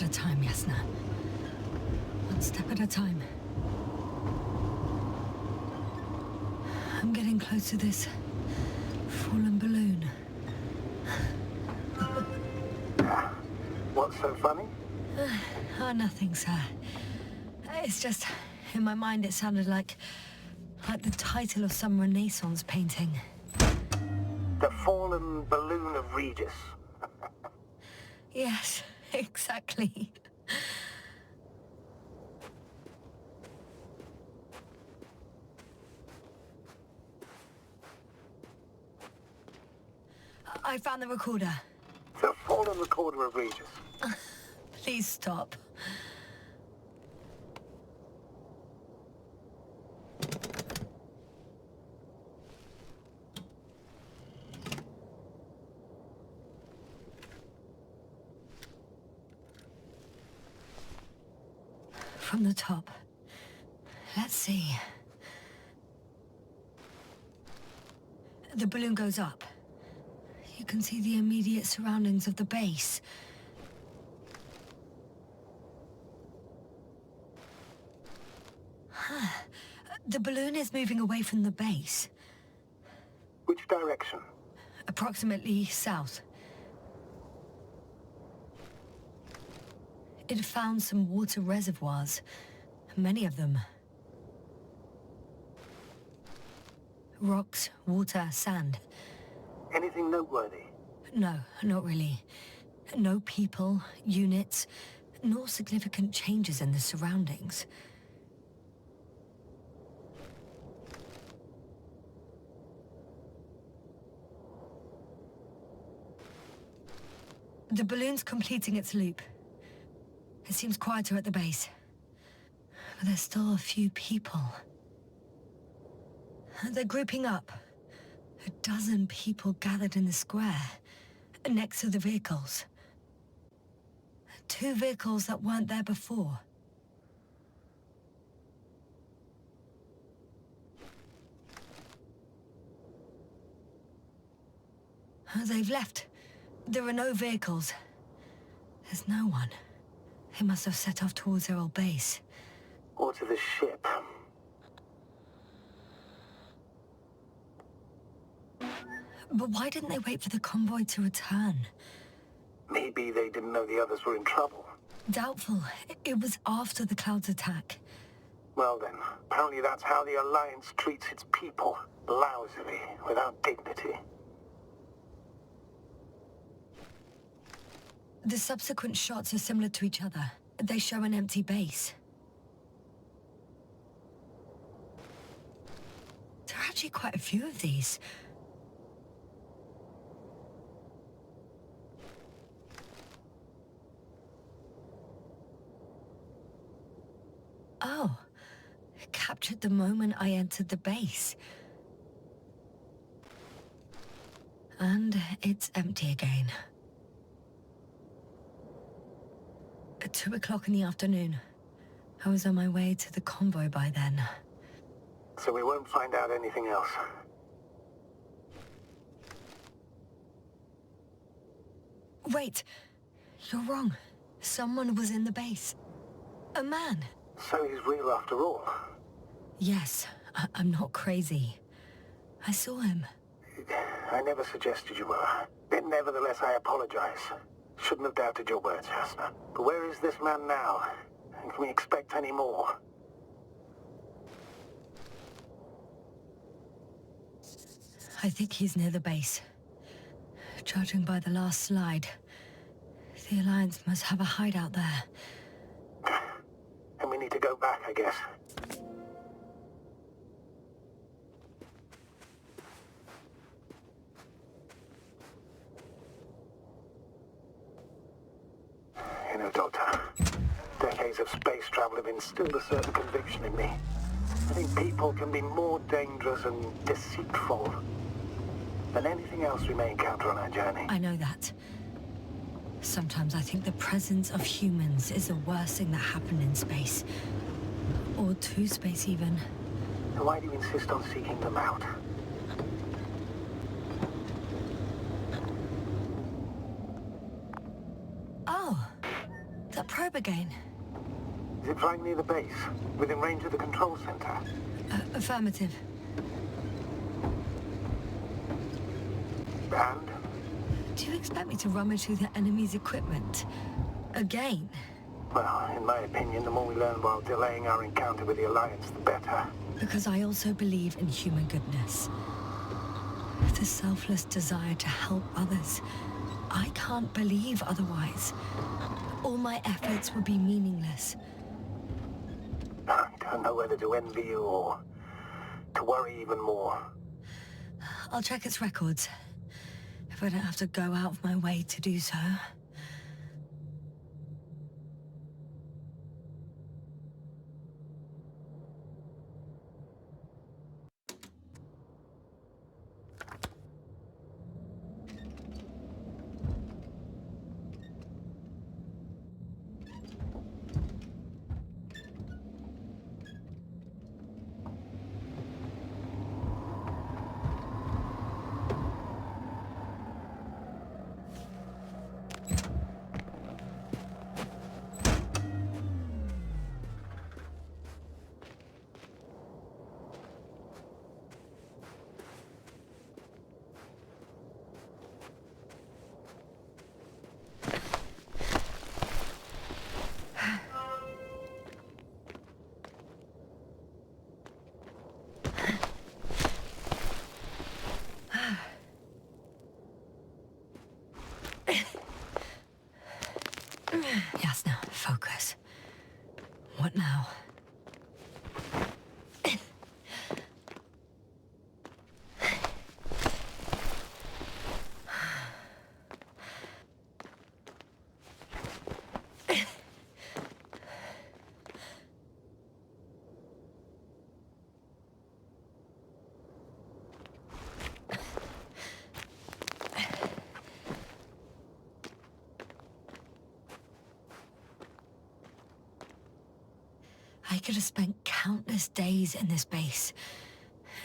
a time, Yasna. One step at a time. I'm getting close to this fallen balloon. What's so funny? Oh, nothing, sir. It's just, in my mind it sounded like the title of some Renaissance painting. The Fallen Balloon of Regis. Yes, exactly. I found the recorder. The Fallen Recorder of Regis. Please stop. From the top. Let's see. The balloon goes up. You can see the immediate surroundings of the base. The balloon is moving away from the base. Which direction? Approximately south. It found some water reservoirs, many of them. Rocks, water, sand. Anything noteworthy? No, not really. No people, units, nor significant changes in the surroundings. The balloon's completing its loop. It seems quieter at the base. But there's still a few people. They're grouping up. A dozen people gathered in the square, next to the vehicles. Two vehicles that weren't there before. They've left. There are no vehicles. There's no one. They must have set off towards their old base. Or to the ship. But why didn't they wait for the convoy to return? Maybe they didn't know the others were in trouble. Doubtful. It was after the Cloud's attack. Well then, apparently that's how the Alliance treats its people. Lousily, without dignity. The subsequent shots are similar to each other. They show an empty base. There are actually quite a few of these. Oh, captured the moment I entered the base. And it's empty again. At 2 o'clock in the afternoon. I was on my way to the convoy by then. So we won't find out anything else. Wait, you're wrong. Someone was in the base. A man. So he's real after all. Yes, I'm not crazy. I saw him. I never suggested you were. But nevertheless, I apologize. Shouldn't have doubted your words, Hasna. But where is this man now? And can we expect any more? I think he's near the base. Judging by the last slide, the Alliance must have a hideout there. And we need to go back, I guess. You know, Doctor, decades of space travel have instilled a certain conviction in me. I think people can be more dangerous and deceitful than anything else we may encounter on our journey. I know that. Sometimes I think the presence of humans is the worst thing that happened in space. Or to space, even. So why do you insist on seeking them out? Oh, that again. Is it flying near the base? Within range of the control center? Affirmative. And? Do you expect me to rummage through the enemy's equipment? Again? Well, in my opinion, the more we learn while delaying our encounter with the Alliance, the better. Because I also believe in human goodness. The selfless desire to help others. I can't believe otherwise. All my efforts would be meaningless. I don't know whether to envy you or to worry even more. I'll check its records. If I don't have to go out of my way to do so. Jasna, focus. What now? I could have spent countless days in this base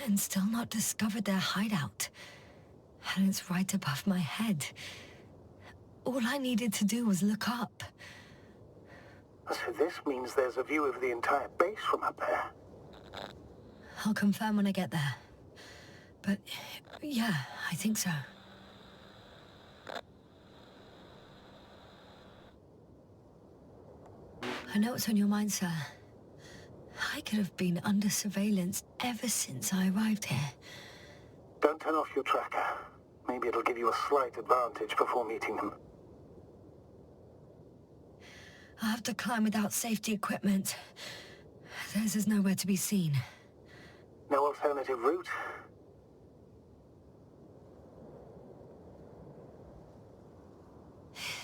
and still not discovered their hideout. And it's right above my head. All I needed to do was look up. So this means there's a view of the entire base from up there. I'll confirm when I get there. But yeah, I think so. I know what's on your mind, sir. I could have been under surveillance ever since I arrived here. Don't turn off your tracker. Maybe it'll give you a slight advantage before meeting them. I'll have to climb without safety equipment. Theirs is nowhere to be seen. No alternative route?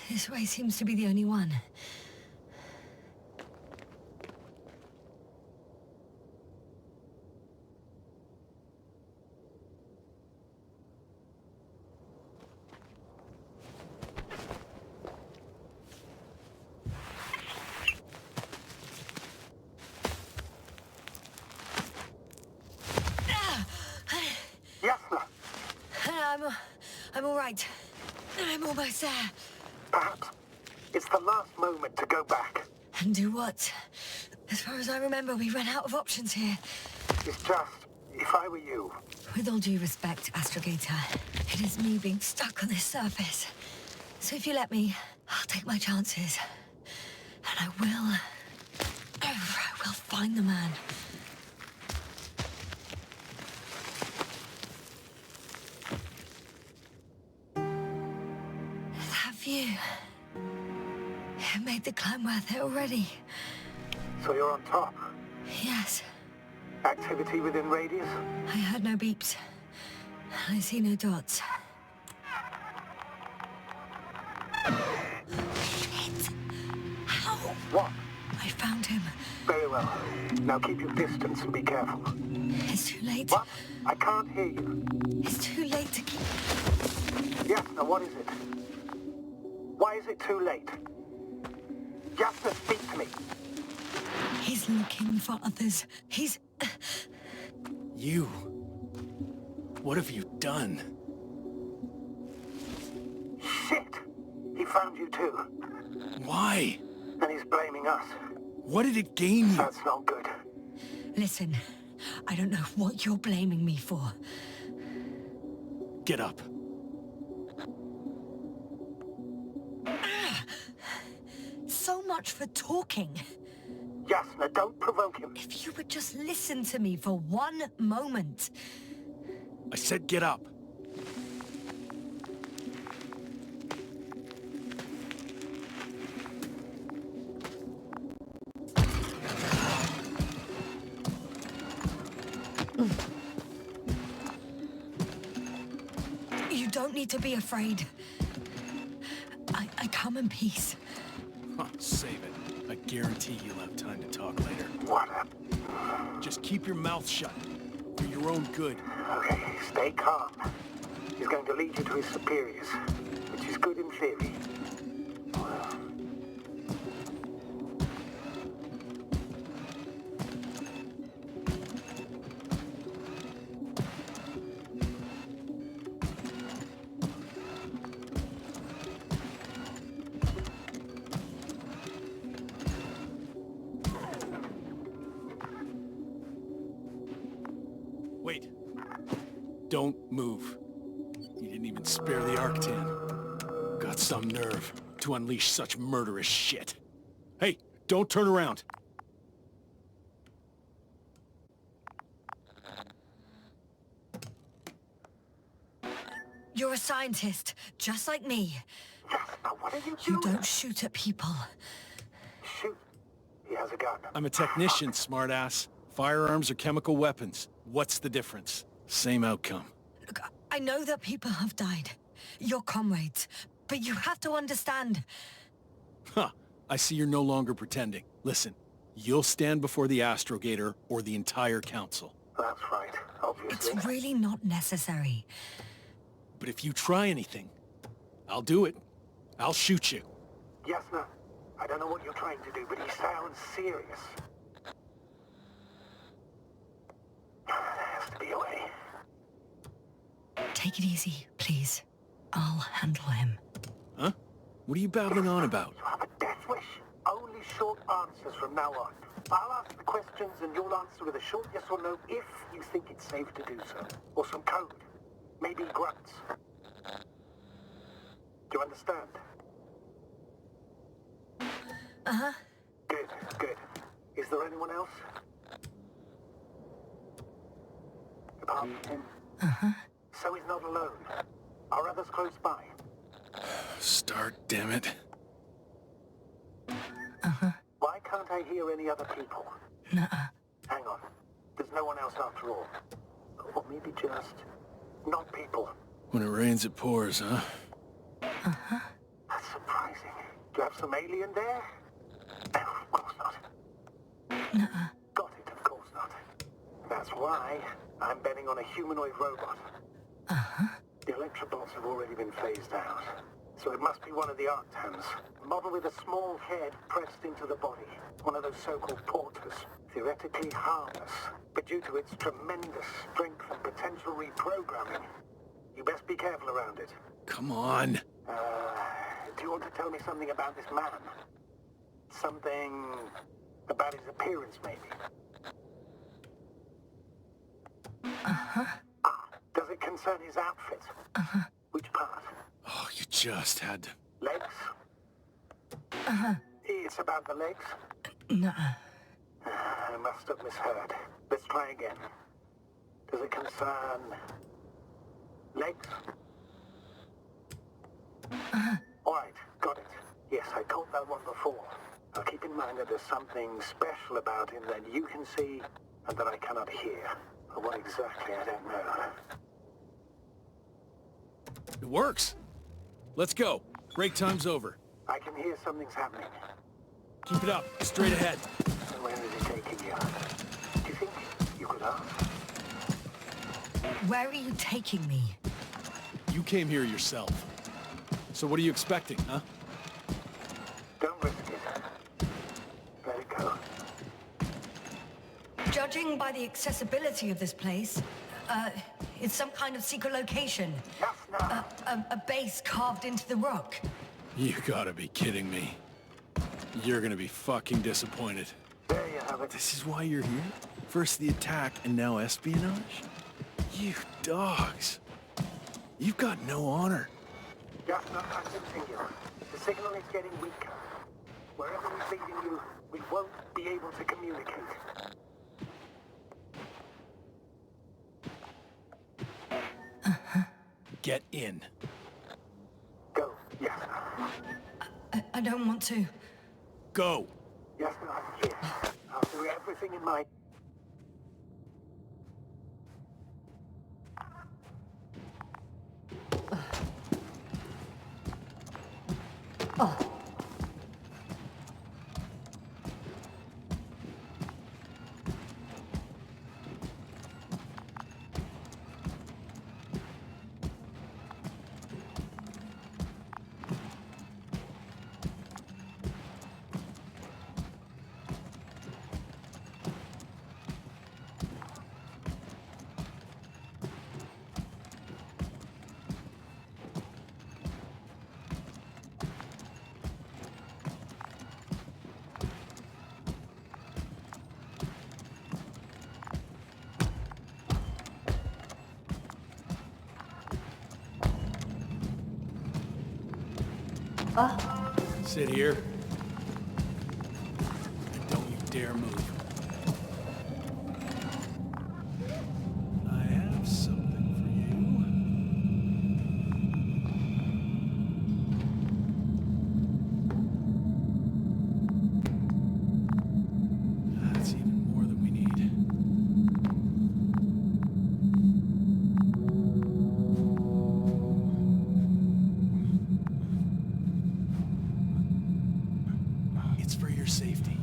This way seems to be the only one. I'm all right. I'm almost there. Perhaps it's the last moment to go back. And do what? As far as I remember, we ran out of options here. It's just, if I were you... With all due respect, Astrogator, it is me being stuck on this surface. So if you let me, I'll take my chances. And I will find the man. View. It made the climb worth it already. So you're on top? Yes. Activity within radius? I heard no beeps. I see no dots. Shit! How? What? I found him. Very well. Now keep your distance and be careful. It's too late. What? I can't hear you. It's too late to keep... Yes, now what is it? Why is it too late? Just to speak to me. He's looking for others. He's... You... What have you done? Shit! He found you too. Why? And he's blaming us. What did it gain you? That's not good. Listen, I don't know what you're blaming me for. Get up. So much for talking. Yasna, don't provoke him. If you would just listen to me for one moment. I said get up. You don't need to be afraid. I come in peace. Huh, save it. I guarantee you'll have time to talk later. What? Just keep your mouth shut. For your own good. Okay, stay calm. He's going to lead you to his superiors, which is good in theory. Wait. Don't move. You didn't even spare the Arctan. Got some nerve to unleash such murderous shit. Hey, don't turn around. You're a scientist, just like me. Yasna, what are you You doing? don't shoot at people. Shoot. He has a gun. I'm a technician, smartass. Firearms are chemical weapons. What's the difference? Same outcome. Look, I know that people have died. Your comrades. But you have to understand. Huh. I see you're no longer pretending. Listen, you'll stand before the Astrogator or the entire council. That's right, obviously. It's really not necessary. But if you try anything, I'll do it. I'll shoot you. Yasna, I don't know what you're trying to do, but he sounds serious. There has to be a way. Take it easy, please. I'll handle him. Huh? What are you babbling on about? You have a death wish. Only short answers from now on. I'll ask the questions and you'll answer with a short yes or no if you think it's safe to do so. Or some code. Maybe grunts. Do you understand? Uh-huh. Good, good. Is there anyone else? Apart from him? Uh-huh. So he's not alone. Are others close by? Start, damn it. Uh-huh. Why can't I hear any other people? Nuh-uh. Hang on. There's no one else after all. Or maybe just... not people. When it rains, it pours, huh? Uh-huh. That's surprising. Do you have some alien there? No, of course not. Nuh-uh. Got it, of course not. That's why I'm betting on a humanoid robot. Uh-huh. The electrobots have already been phased out. So it must be one of the Arctans. A model with a small head pressed into the body. One of those so-called porters. Theoretically harmless. But due to its tremendous strength and potential reprogramming, you best be careful around it. Come on. Do you want to tell me something about this man? Something about his appearance, maybe? Uh-huh. Does it concern his outfit? Uh-huh. Which part? Oh, you just had to... Legs? Uh-huh. It's about the legs? Nuh-uh. I must have misheard. Let's try again. Does it concern... legs? Uh-huh. All right, got it. Yes, I caught that one before. Now keep in mind that there's something special about him that you can see and that I cannot hear. But what exactly, I don't know. It works. Let's go. Break time's over. I can hear something's happening. Keep it up. Straight ahead. So where is it taking you? Do you think you could ask? Where are you taking me? You came here yourself. So what are you expecting, huh? Don't risk it. Let it go. Judging by the accessibility of this place, it's some kind of secret location. Yes, no. A base carved into the rock. You gotta be kidding me. You're gonna be fucking disappointed. There you have it. This is why you're here? First the attack and now espionage? You dogs. You've got no honor. Just not convincing you. The signal is getting weaker. Wherever it's leading you, we won't be able to communicate. Get in. Go, yes, sir. I don't want to. Go! Yes, sir, I'm here. I'll do everything in my... Sit here. And don't you dare move. I have something for you. That's even more than we need. It's for your safety.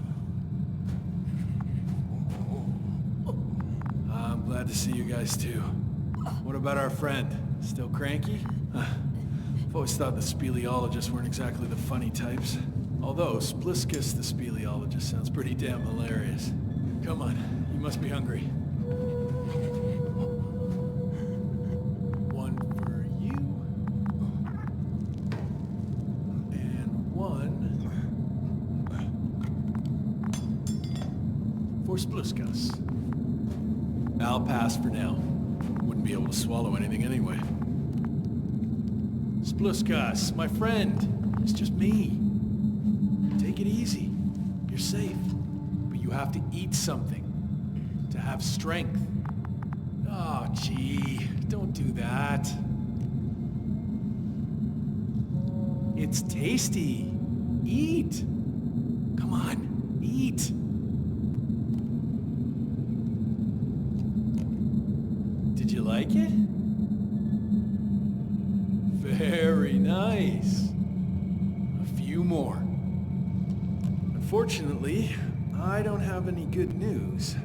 I'm glad to see you guys too. What about our friend? Still cranky? I've always thought the speleologists weren't exactly the funny types. Although Spliskus the speleologist sounds pretty damn hilarious. Come on, you must be hungry. One for you. And one for Spliskus. I'll pass for now. Wouldn't be able to swallow anything anyway. Spliskus, my friend. It's just me. Take it easy. You're safe. But you have to eat something. To have strength. Oh, gee. Don't do that. It's tasty. Eat. Come on. Eat. Did you like it? Very nice. A few more. Unfortunately, I don't have any good news.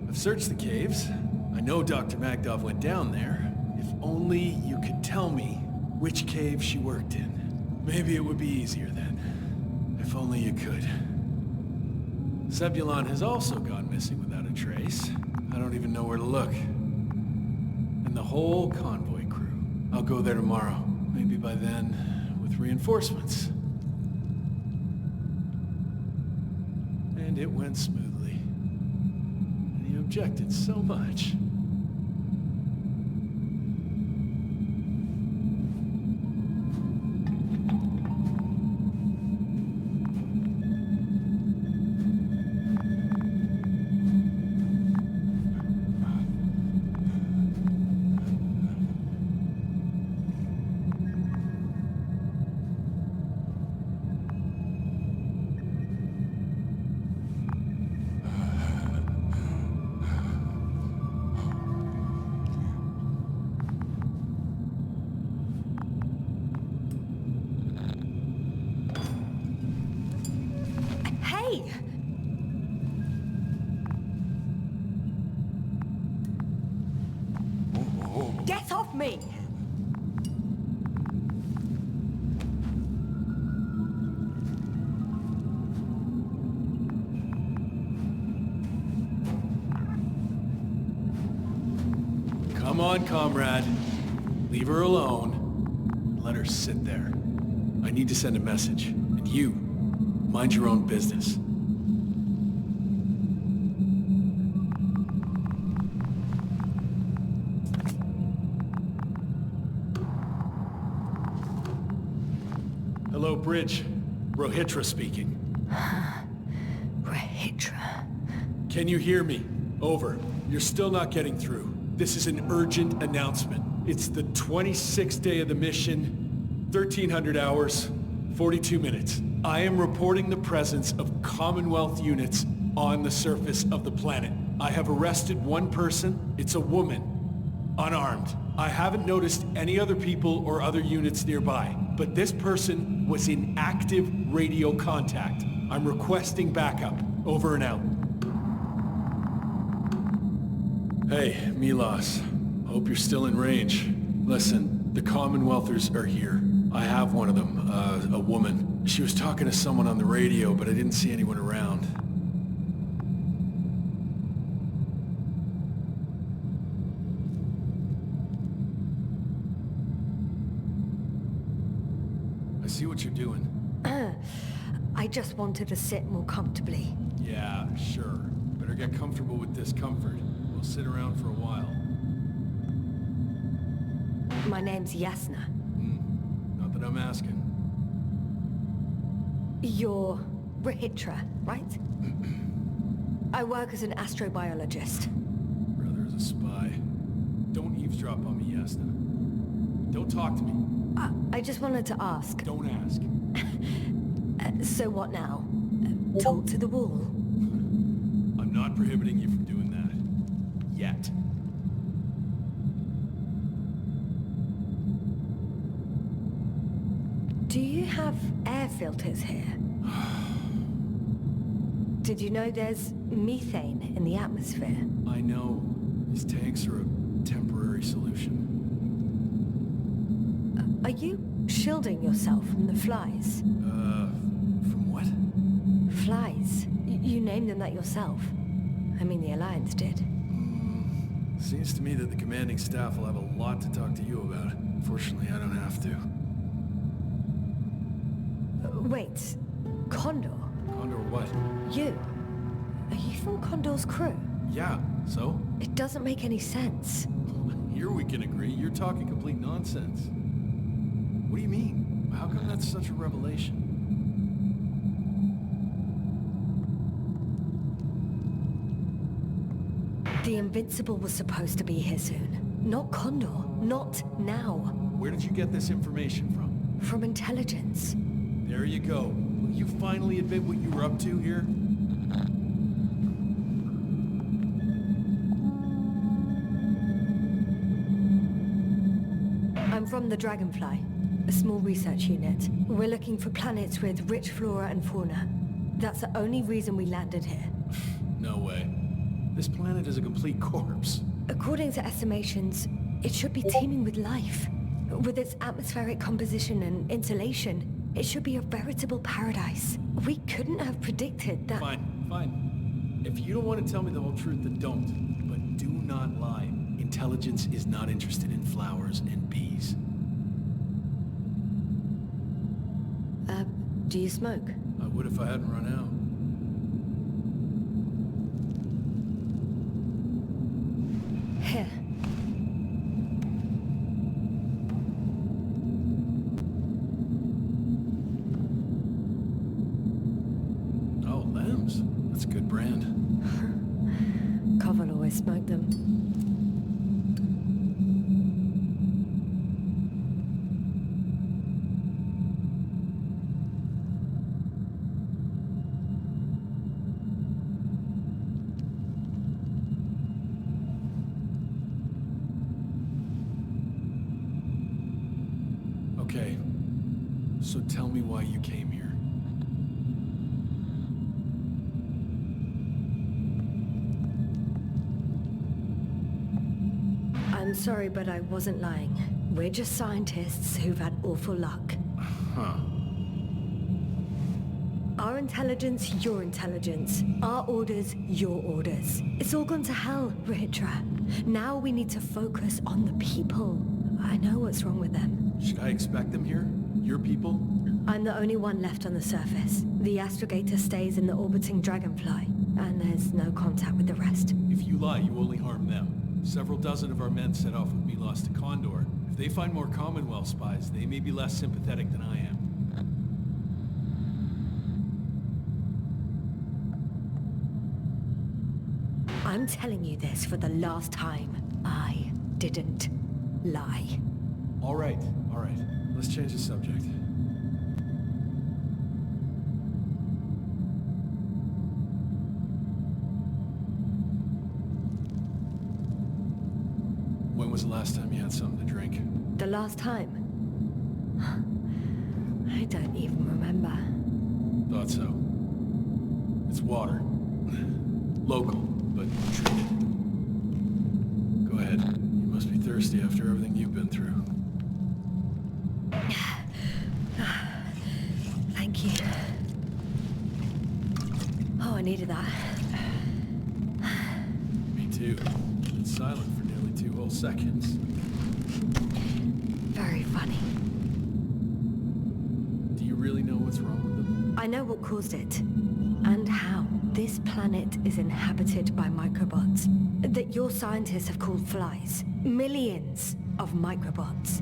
I've searched the caves. I know Dr. Magdov went down there. If only you could tell me which cave she worked in. Maybe it would be easier then. If only you could. Zebulon has also gone missing without a trace. I don't even know where to look. And the whole convoy crew. I'll go there tomorrow. Maybe by then, with reinforcements. And it went smoothly. And he objected so much. Get off me! Come on, comrade. Leave her alone. Let her sit there. I need to send a message. And you, Mind your own business. Hello, Bridge. Rohitra speaking. Rohitra. Can you hear me? Over. You're still not getting through. This is an urgent announcement. It's the 26th day of the mission, 1300 hours, 42 minutes. I am reporting the presence of Commonwealth units on the surface of the planet. I have arrested one person. It's a woman, unarmed. I haven't noticed any other people or other units nearby, but this person was in active radio contact. I'm requesting backup. Over and out. Hey, Milos. Hope you're still in range. Listen, the Commonwealthers are here. I have one of them, a woman. She was talking to someone on the radio, but I didn't see anyone around. I see what you're doing. I just wanted to sit more comfortably. Yeah, sure. Better get comfortable with discomfort. We'll sit around for a while. My name's Yasna. Not that I'm asking. You're Rohitra, right? I work as an astrobiologist. Brother is a spy. Don't eavesdrop on me, Yasna. Don't talk to me. I just wanted to ask. Don't ask. So what now? Talk to the wall? I'm not prohibiting you from doing that. Yet. Do you have air filters here? Did you know there's methane in the atmosphere? I know. These tanks are a temporary solution. Are you shielding yourself from the flies? From what? Flies. You named them that yourself. I mean, the Alliance did. Seems to me that the commanding staff will have a lot to talk to you about. Fortunately, I don't have to. Wait. Condor? Condor what? You? Are you from Condor's crew? Yeah, so? It doesn't make any sense. Here we can agree. You're talking complete nonsense. What do you mean? How come that's such a revelation? The Invincible was supposed to be here soon. Not Condor. Not now. Where did you get this information from? From intelligence. There you go. Will you finally admit what you were up to here? I'm from the Dragonfly, a small research unit. We're looking for planets with rich flora and fauna. That's the only reason we landed here. No way. This planet is a complete corpse. According to estimations, it should be teeming with life. With its atmospheric composition and insulation, it should be a veritable paradise. We couldn't have predicted that... Fine. If you don't want to tell me the whole truth, then don't. But do not lie. Intelligence is not interested in flowers and bees. Do you smoke? I would if I hadn't run out. Here. Oh, Lem's. That's a good brand. Covel always smoked them. Okay, so tell me why you came here. I'm sorry, but I wasn't lying. We're just scientists who've had awful luck. Huh. Our intelligence, your intelligence. Our orders, your orders. It's all gone to hell, Rohitra. Now we need to focus on the people. I know what's wrong with them. Should I expect them here? Your people? I'm the only one left on the surface. The astrogator stays in the orbiting dragonfly, and there's no contact with the rest. If you lie, you only harm them. Several dozen of our men set off with Milos to Condor. If they find more Commonwealth spies, they may be less sympathetic than I am. I'm telling you this for the last time. I didn't lie. All right. Let's change the subject. When was the last time you had something to drink? The last time? I don't even remember. Thought so. It's water. Local, but treated. Go ahead. You must be thirsty after everything you've been through. Thank you. Oh, I needed that. Me too. Been silent for nearly 2 whole seconds. Very funny. Do you really know what's wrong with them? I know what caused it, and how. This planet is inhabited by microbots that your scientists have called flies. Millions of microbots.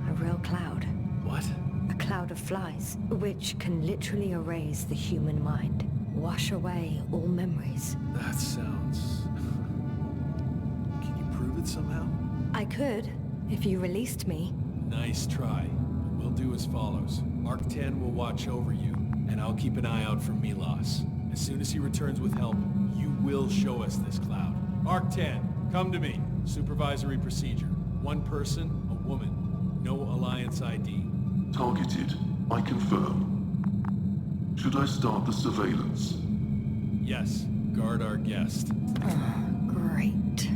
A real cloud. What? A cloud of flies, which can literally erase the human mind. Wash away all memories. That sounds... Can you prove it somehow? I could, if you released me. Nice try. We'll do as follows. Arc 10 will watch over you, and I'll keep an eye out for Milos. As soon as he returns with help, you will show us this cloud. Arc 10, come to me. Supervisory procedure. One person, a woman. No Alliance ID. Targeted. I confirm. Should I start the surveillance? Yes, guard our guest. Great.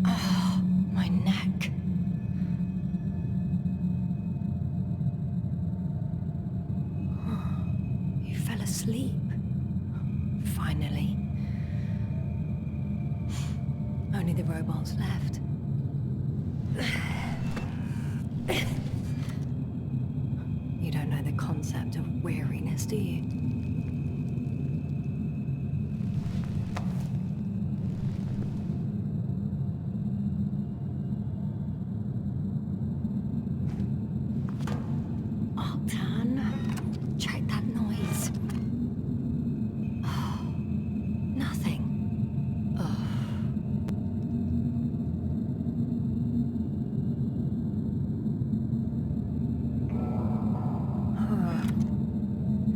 Oh, my neck. You fell asleep. Finally. Only the robots left. You don't know the concept of weariness, do you? Octane, check that noise. Oh, nothing.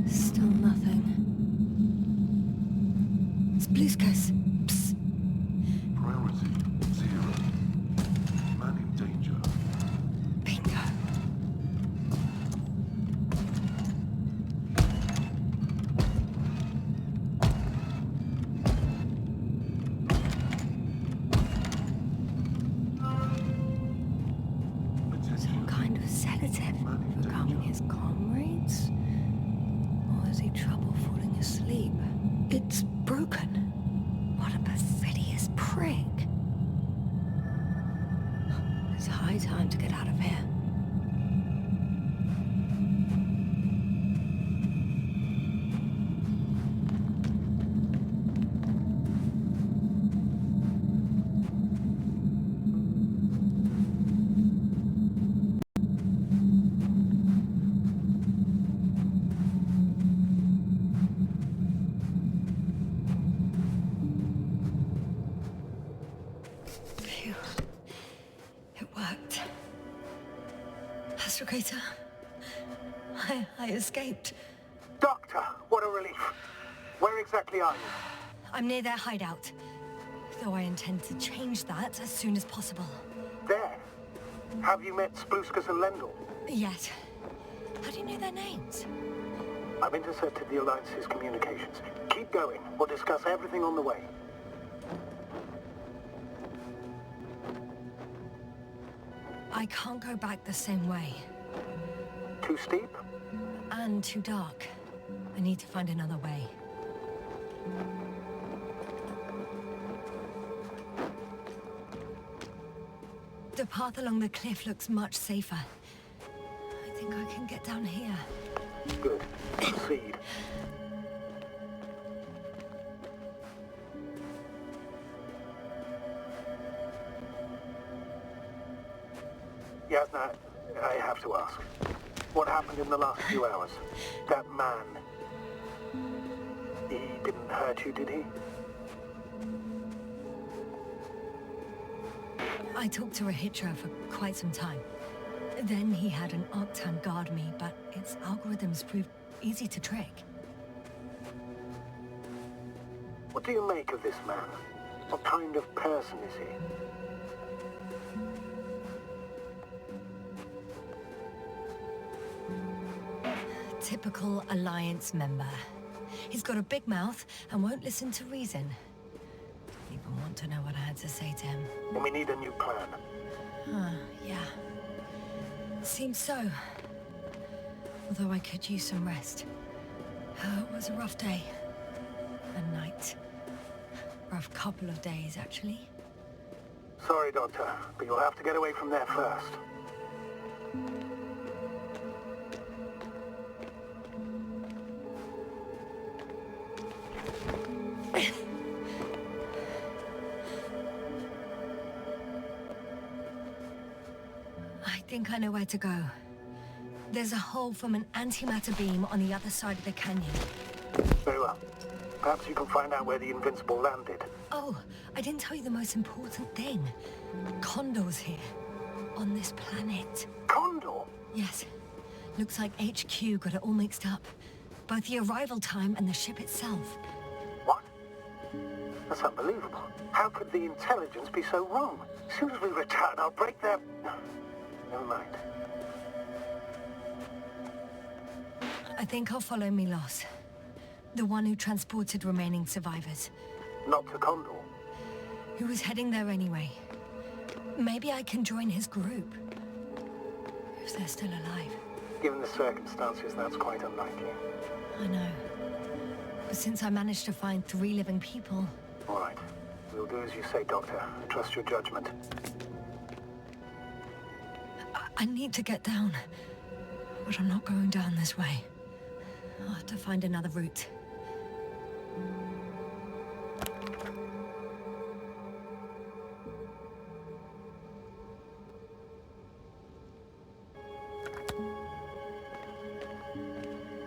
Still nothing. Spluskas. Psst. Priority 0. Man in danger. Bingo. Some kind of sedative for calming his comrades? Or is he trouble falling asleep? It's broken. What a perfidious prick. It's high time to get out of here. Phew. It worked. Astrogator. I escaped. Doctor, what a relief. Where exactly are you? I'm near their hideout. Though I intend to change that as soon as possible. There. Have you met Spluskas and Lendl? Yes. How do you know their names? I've intercepted the Alliance's communications. Keep going. We'll discuss everything on the way. I can't go back the same way. Too steep? And too dark. I need to find another way. The path along the cliff looks much safer. I think I can get down here. Good. Proceed. Yasna, I have to ask. What happened in the last few hours? That man... He didn't hurt you, did he? I talked to Rahitra for quite some time. Then he had an Octan guard me, but its algorithms proved easy to trick. What do you make of this man? What kind of person is he? Typical Alliance member. He's got a big mouth and won't listen to reason. Didn't even want to know what I had to say to him. And we need a new plan. Yeah. Seems so. Although I could use some rest. It was a rough day. A night. Rough couple of days, actually. Sorry, Doctor, but you'll have to get away from there first. I think I know where to go. There's a hole from an antimatter beam on the other side of the canyon. Very well. Perhaps you can find out where the Invincible landed. Oh, I didn't tell you the most important thing. Condor's here. On this planet. Condor? Yes. Looks like HQ got it all mixed up. Both the arrival time and the ship itself. What? That's unbelievable. How could the intelligence be so wrong? As soon as we return, I'll break their... Never mind. I think I'll follow Milos. The one who transported remaining survivors. Not to Condor. Who was heading there anyway. Maybe I can join his group. If they're still alive. Given the circumstances, that's quite unlikely. I know. But since I managed to find 3 living people... All right. We'll do as you say, Doctor. I trust your judgment. I need to get down. But I'm not going down this way. I'll have to find another route.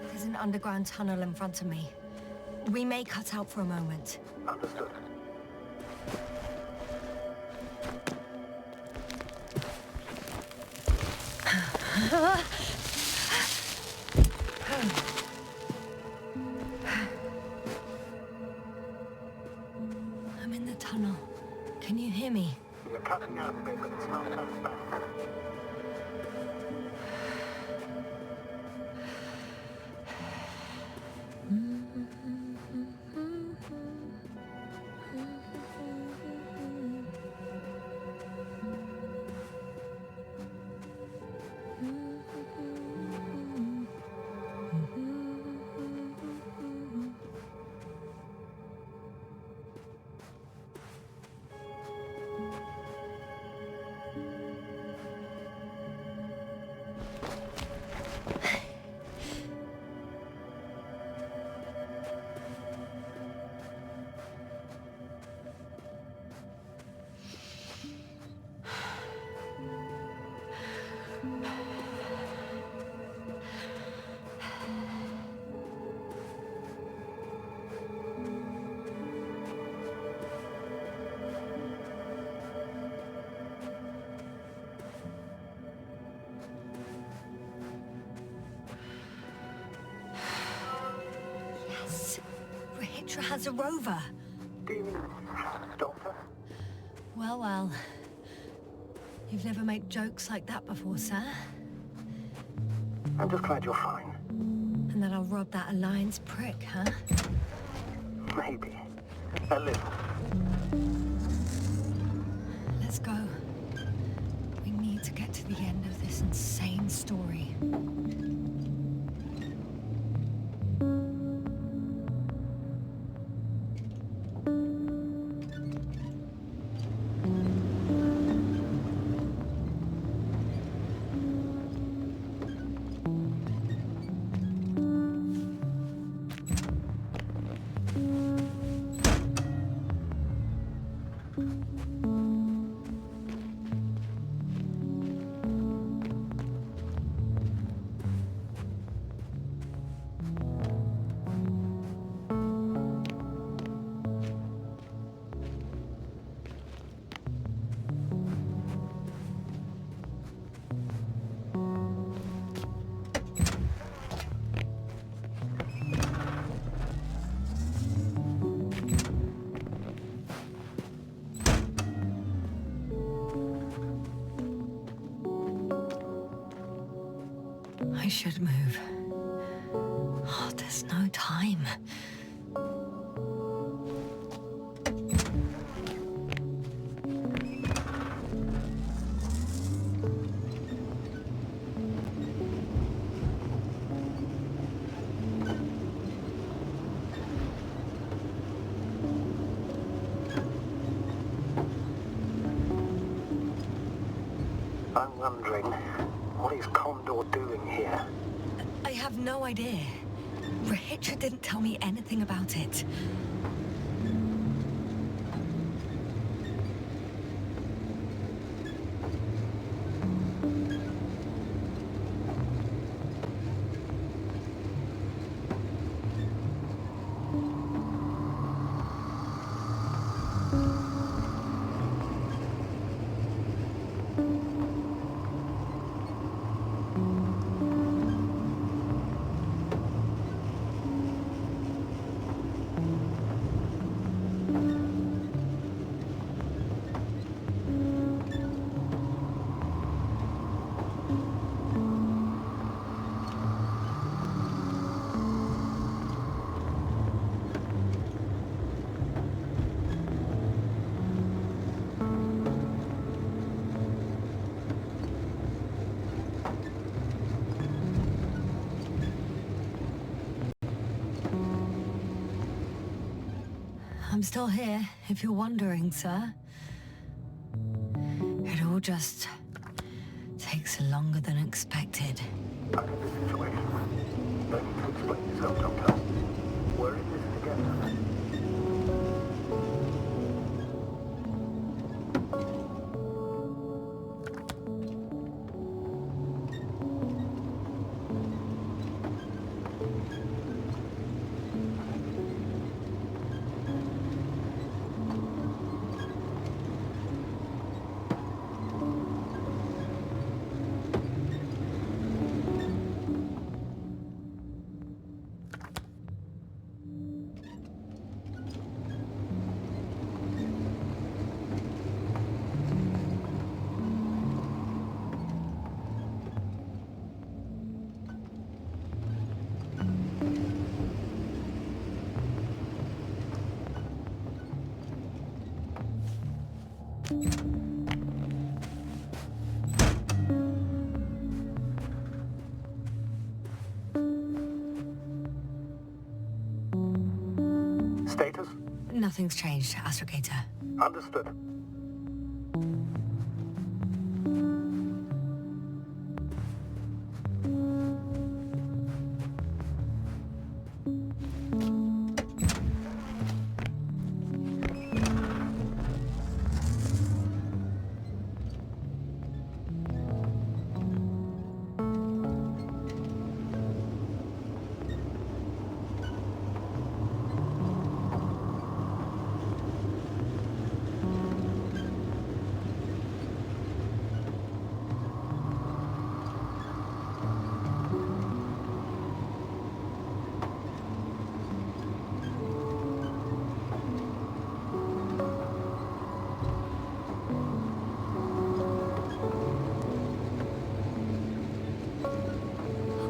There's an underground tunnel in front of me. We may cut out for a moment. Understood. I'm in the tunnel. Can you hear me? You're cutting out a bit, but it's not coming back. Rahitra has a rover. Do you mean Doctor? Well, well. You've never made jokes like that before, sir. I'm just glad you're fine. And that I'll rob that Alliance prick, huh? Maybe. A little. Let's go. We need to get to the end of this insane story. I should move. Oh, there's no time. I'm wondering, what is Condor doing here? I have no idea. Richard didn't tell me anything about it. I'm still here, if you're wondering, sir. It all just takes longer than expected. I know the situation. No need to explain yourself, Doctor. We're in this together. Status? Nothing's changed, Astrogator. Understood.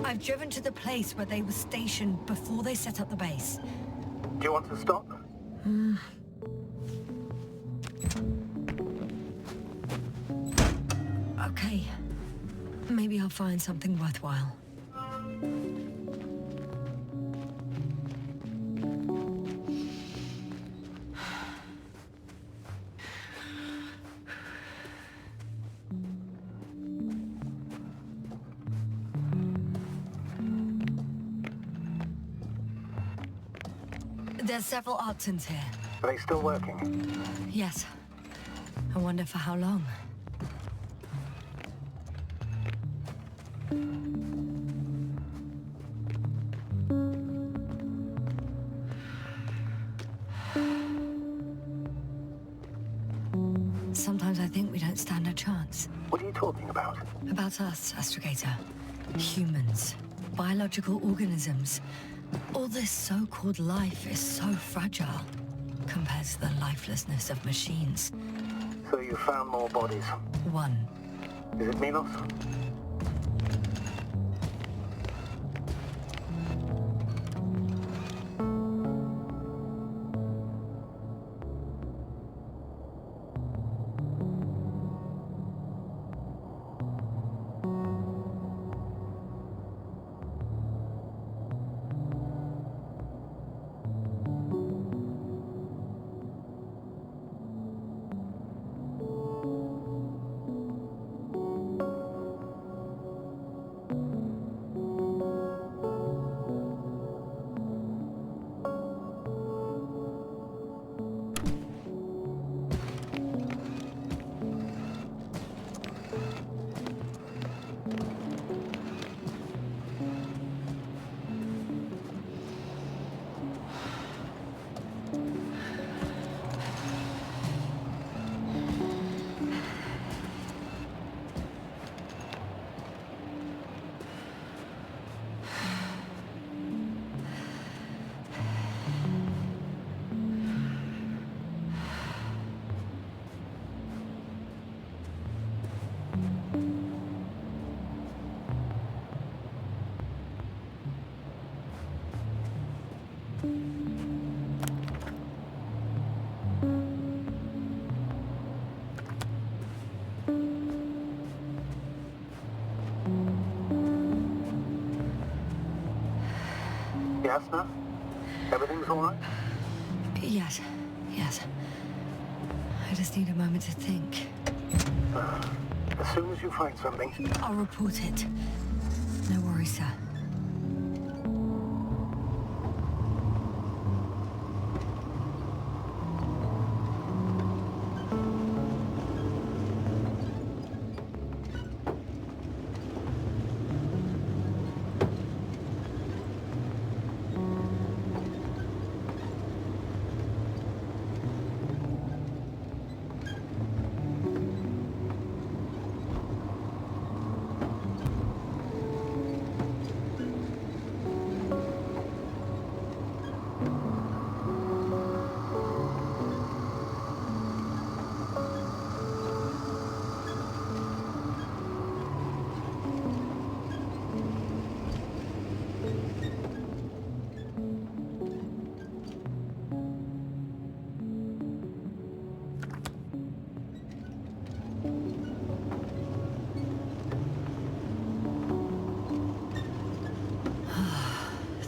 I've driven to the place where they were stationed before they set up the base. Do you want to stop? Okay. Maybe I'll find something worthwhile. There's several artisans here. Are they still working? Yes. I wonder for how long. Sometimes I think we don't stand a chance. What are you talking about? About us, Astrogator. Humans. Biological organisms. All this so-called life is so fragile compared to the lifelessness of machines. So you found more bodies. One. Is it Milos? Yes, no? Everything's all right? Yes, yes. I just need a moment to think. As soon as you find something. I'll report it. No worries, sir.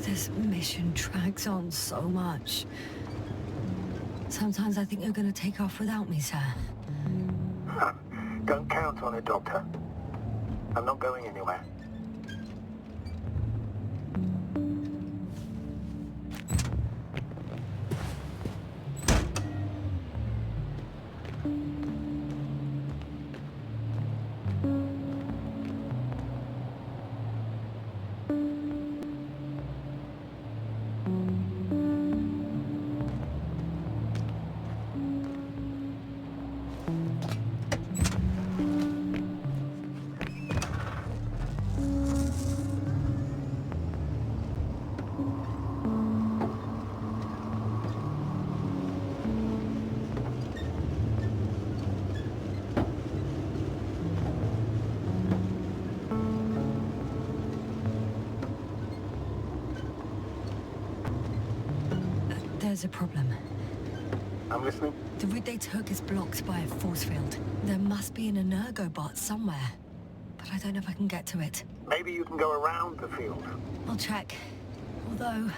This mission drags on so much. Sometimes I think you're going to take off without me, sir. Don't count on it, Doctor. I'm not going anywhere. There's a problem. I'm listening. The route they took is blocked by a force field. There must be an energobot somewhere, but I don't know if I can get to it. Maybe you can go around the field. I'll check. Although...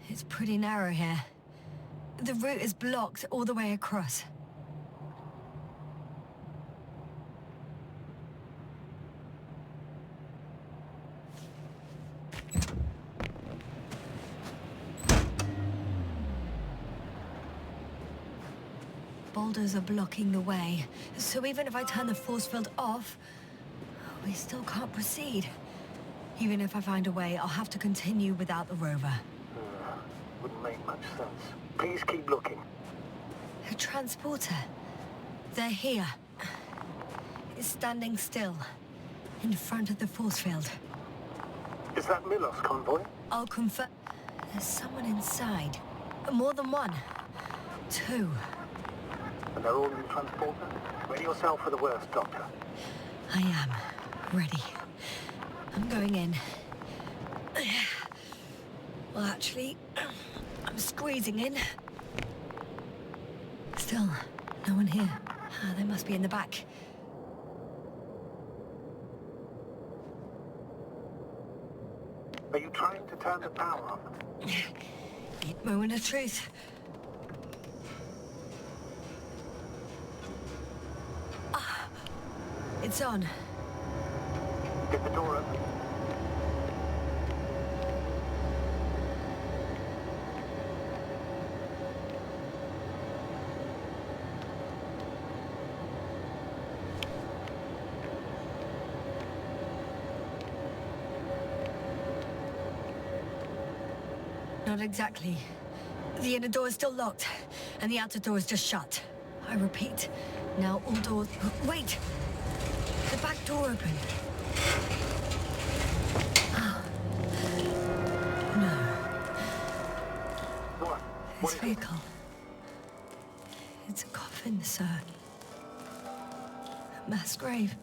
it's pretty narrow here. The route is blocked all the way across. Boulders are blocking the way, so even if I turn the force field off, we still can't proceed. Even if I find a way, I'll have to continue without the rover. Wouldn't make much sense. Please keep looking. A transporter. They're here. It's standing still, in front of the force field. Is that Milos convoy? I'll confirm. There's someone inside. More than one. Two. And they're all in the transporter? Ready yourself for the worst, Doctor. I am. Ready. I'm going in. Well, actually, I'm squeezing in. Still, no one here. They must be in the back. Are you trying to turn the power off? Moment of truth. It's on. Get the door open. Not exactly. The inner door is still locked, and the outer door is just shut. I repeat, now all doors... Wait! The back door opened. Oh. No. What? This vehicle. It's a coffin, sir. A mass grave.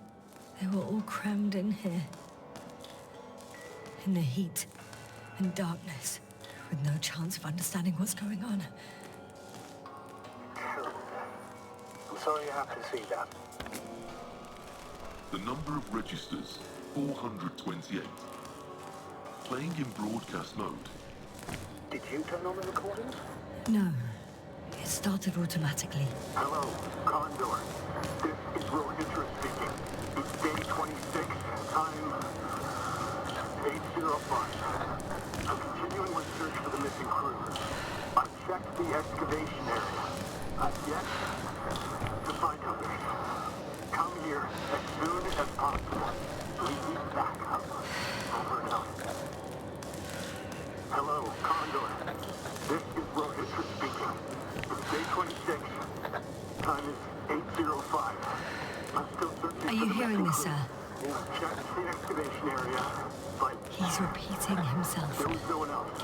They were all crammed in here. In the heat and darkness, with no chance of understanding what's going on. I'm sorry you have to see that. The number of registers, 428. Playing in broadcast mode. Did you turn on the recordings? No. It started automatically. Hello, Condor. This is Rohitra speaking. It's day 26, time 8:05. I'm continuing my search for the missing crew. I've checked the excavation area. I've yet to find others. Come here as soon as possible. We need backup. Over and out. Hello, Condor. This is Rohitra speaking. It's day 26. Time is 8:05. I'm still searching. Are you hearing this, sir? Yeah, checked the excavation area, but He's repeating himself. there was no one else.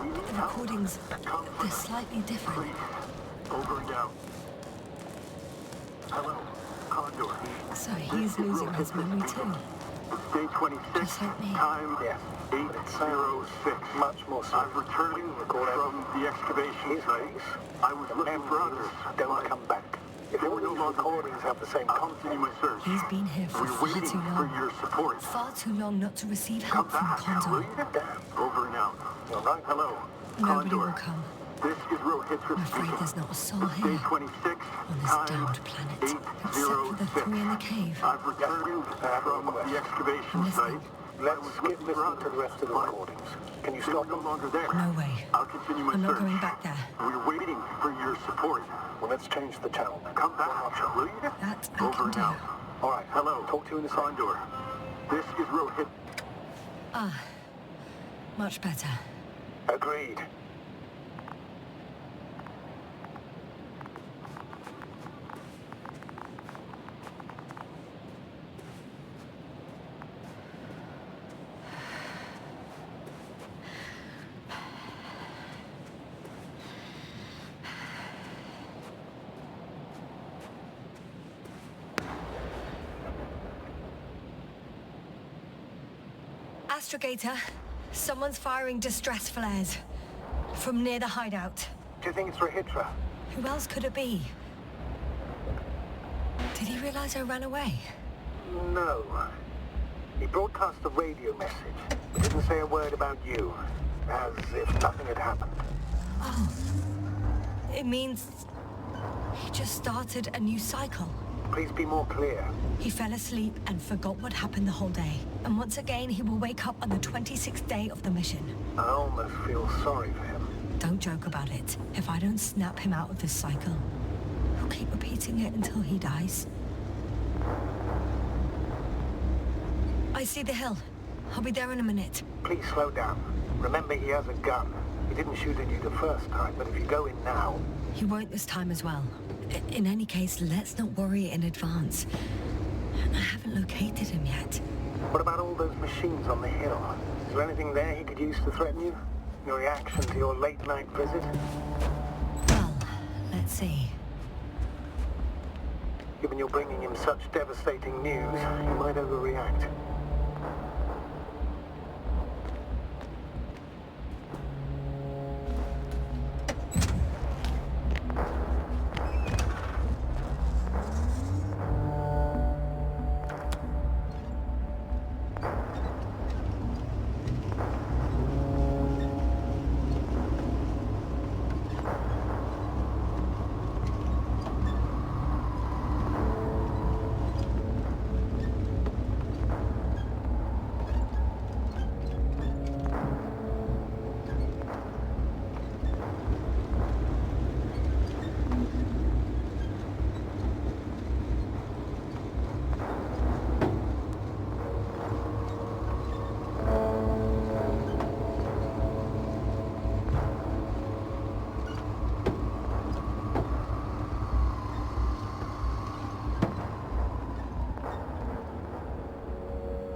We need The help. recordings, Come they're slightly different. please. Over and out. Hello, Condor. So he's losing his memory too. It's day 26. Just like me. Time 8:06. Much more so. I'm returning from the excavation site. I was looking for others. Don't come back. If all these recordings have the same content, my search. He's been here for We're far waiting too for long. your support. Far too long not to receive Come help from back, will Condor. you? Over and out. You're right. Hello, Nobody Condor. will come. This is Rohitra I'm afraid speaking. there's not a soul It's day here 26. on this Time domed planet, except for the 8:06. three in the cave. I've returned from the excavation I'm listening. site. Let's skip listening to the rest of the recordings. Can you stop? No longer there. No way. I'll continue my I'm not search. going back there. We're waiting for your support. Well, let's change the channel. Come back, will you? That I Over can and do. out. All right. Hello. Talk to you in the Condor. This is Rohit. Ah, much better. Agreed. Astrogator, someone's firing distress flares from near the hideout. Do you think it's Rohitra? Who else could it be? Did he realize I ran away? No. He broadcast a radio message, but didn't say a word about you, as if nothing had happened. Oh, it means he just started a new cycle. Please be more clear. He fell asleep and forgot what happened the whole day. And once again, he will wake up on the 26th day of the mission. I almost feel sorry for him. Don't joke about it. If I don't snap him out of this cycle, he'll keep repeating it until he dies. I see the hill. I'll be there in a minute. Please slow down. Remember, he has a gun. He didn't shoot at you the first time, but if you go in now... He won't this time as well. In any case, let's not worry in advance. I haven't located him yet. What about all those machines on the hill? Is there anything there he could use to threaten you? Your reaction to your late-night visit? Well, let's see. Given you're bringing him such devastating news, he might overreact.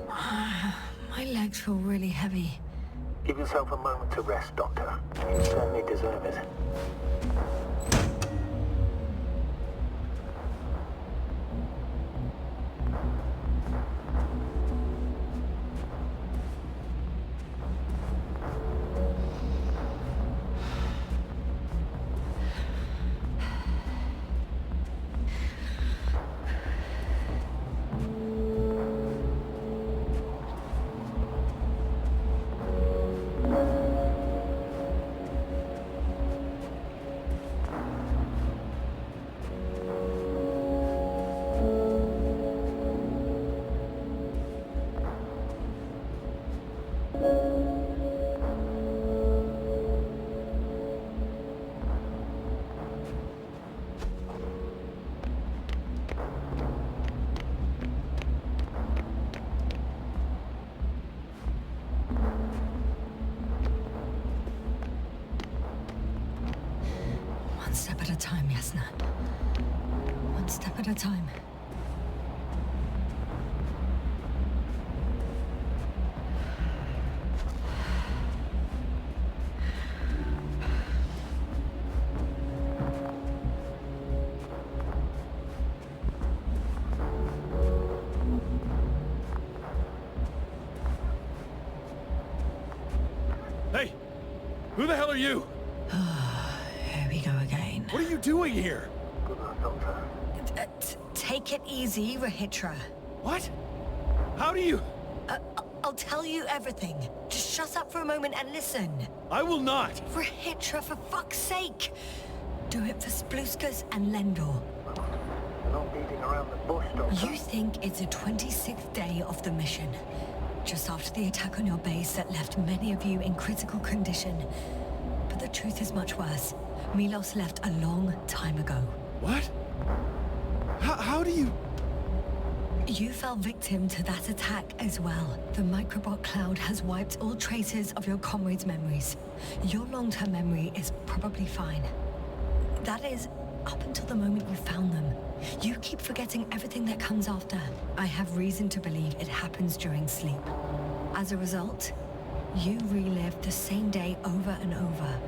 My legs feel really heavy. Give yourself a moment to rest, Doctor. You certainly deserve it. Yasna. One step at a time. Hey! Who the hell are you? Here we go again. What are you doing here? Good luck, Doctor. Take it easy, Rahitra. What? How do you... I'll tell you everything. Just shut up for a moment and listen. I will not! Rahitra, for fuck's sake! Do it for Spluskas and Lendor. We're not beating around the bush, Doctor. You think it's the 26th day of the mission. Just after the attack on your base that left many of you in critical condition. But the truth is much worse. Milos left a long time ago. What? How do you... You fell victim to that attack as well. The microbot cloud has wiped all traces of your comrades' memories. Your long-term memory is probably fine. That is, up until the moment you found them. You keep forgetting everything that comes after. I have reason to believe it happens during sleep. As a result, you relive the same day over and over,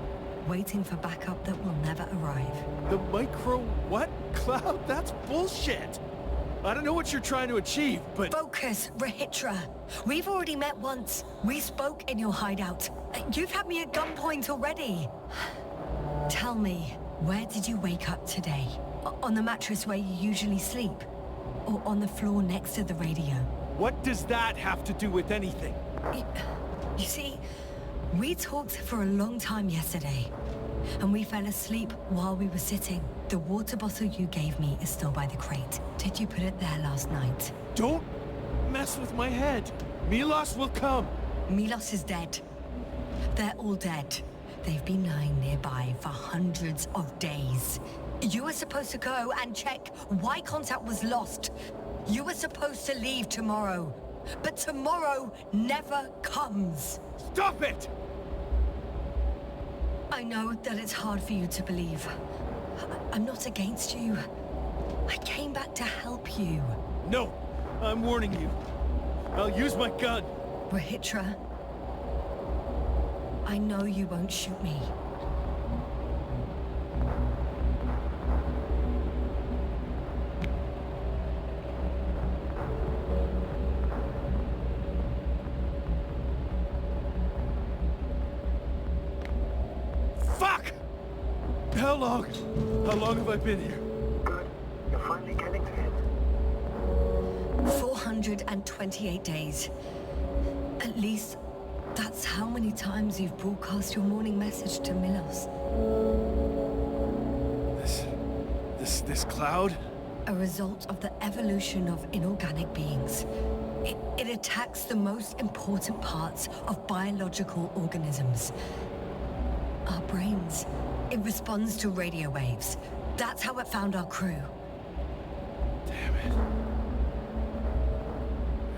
waiting for backup that will never arrive. The micro... what? Cloud? That's bullshit! I don't know what you're trying to achieve, but... Focus, Rahitra. We've already met once. We spoke in your hideout. You've had me at gunpoint already. Tell me, where did you wake up today? On the mattress where you usually sleep? Or on the floor next to the radio? What does that have to do with anything? You see, we talked for a long time yesterday. And we fell asleep while we were sitting. The water bottle you gave me is still by the crate. Did you put it there last night? Don't mess with my head. Milos will come. Milos is dead. They're all dead. They've been lying nearby for hundreds of days. You were supposed to go and check why contact was lost. You were supposed to leave tomorrow. But tomorrow never comes. Stop it! I know that it's hard for you to believe. I'm not against you. I came back to help you. No, I'm warning you. I'll use my gun. Rahitra, I know you won't shoot me. Fuck! How long have I been here? Good. You're finally getting to it. 428 days. At least, that's how many times you've broadcast your morning message to Milos. This cloud? A result of the evolution of inorganic beings. It attacks the most important parts of biological organisms. Our brains. It responds to radio waves. That's how it found our crew. Damn it.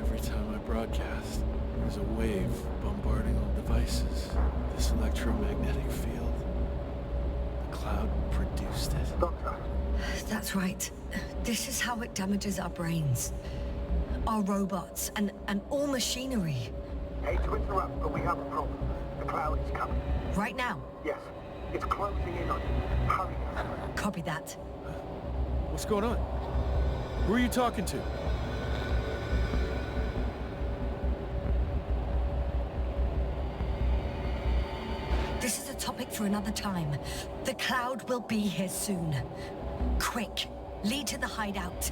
Every time I broadcast, there's a wave bombarding all devices. This electromagnetic field. The cloud produced it. Doctor, That's right. This is how it damages our brains. Our robots and all machinery. hate to interrupt, but we have a problem. The cloud is coming. Right now. Yes, it's closing in on you. Hurry. Copy that. What's going on? Who are you talking to? This is a topic for another time. The cloud will be here soon. Quick, lead to the hideout.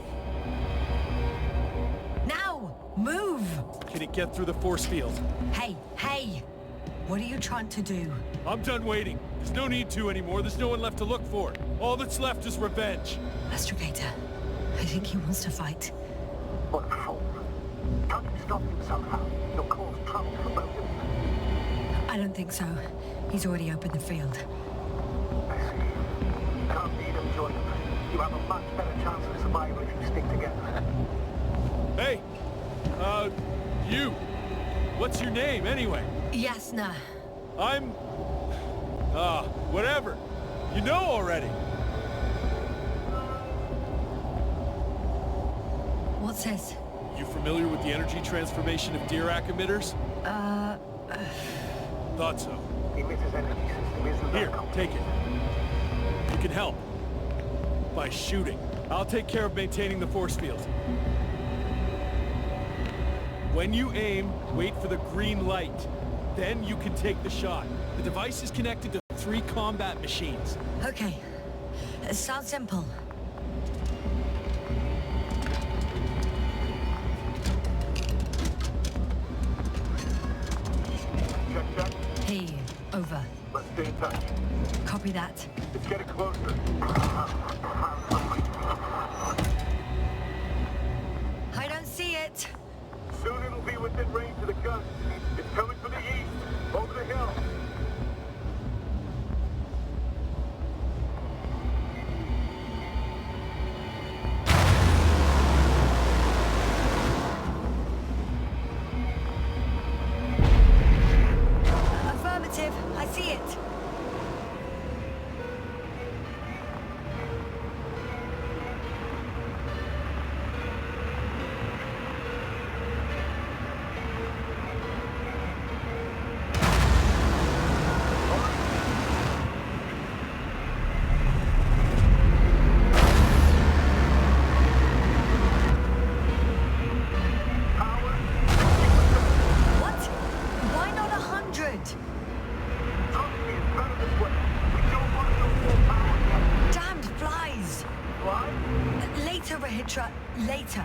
Now, move! Can it get through the force field? Hey! What are you trying to do? I'm done waiting. There's no need to anymore. There's no one left to look for. All that's left is revenge. Astrogator, I think he wants to fight. What a fool. Can't you stop him somehow? You'll cause trouble for both of you. I don't think so. He's already opened the field. I see. You can't lead and join them. You have a much better chance of survival if you stick together. Hey! You! What's your name, anyway? Yasna. I'm... whatever. You know already. What's this? You familiar with the energy transformation of Dirac emitters? Thought so. The emitter's energy system isn't Here, that complex. take it. You can help. By shooting. I'll take care of maintaining the force field. When you aim, wait for the green light. Then you can take the shot. The device is connected to 3 combat machines. Okay. It sounds simple. Check. Hey, over. Let's stay in touch. Copy that. It's getting closer. I don't see it. Soon it'll be within range of the gun. It's coming from the east, over the hill. Affirmative. I see it. What? Why not 100? Trust me, it's better this way. We don't want to go full power yet. Damned flies. Why? Later, Rahitra. Later.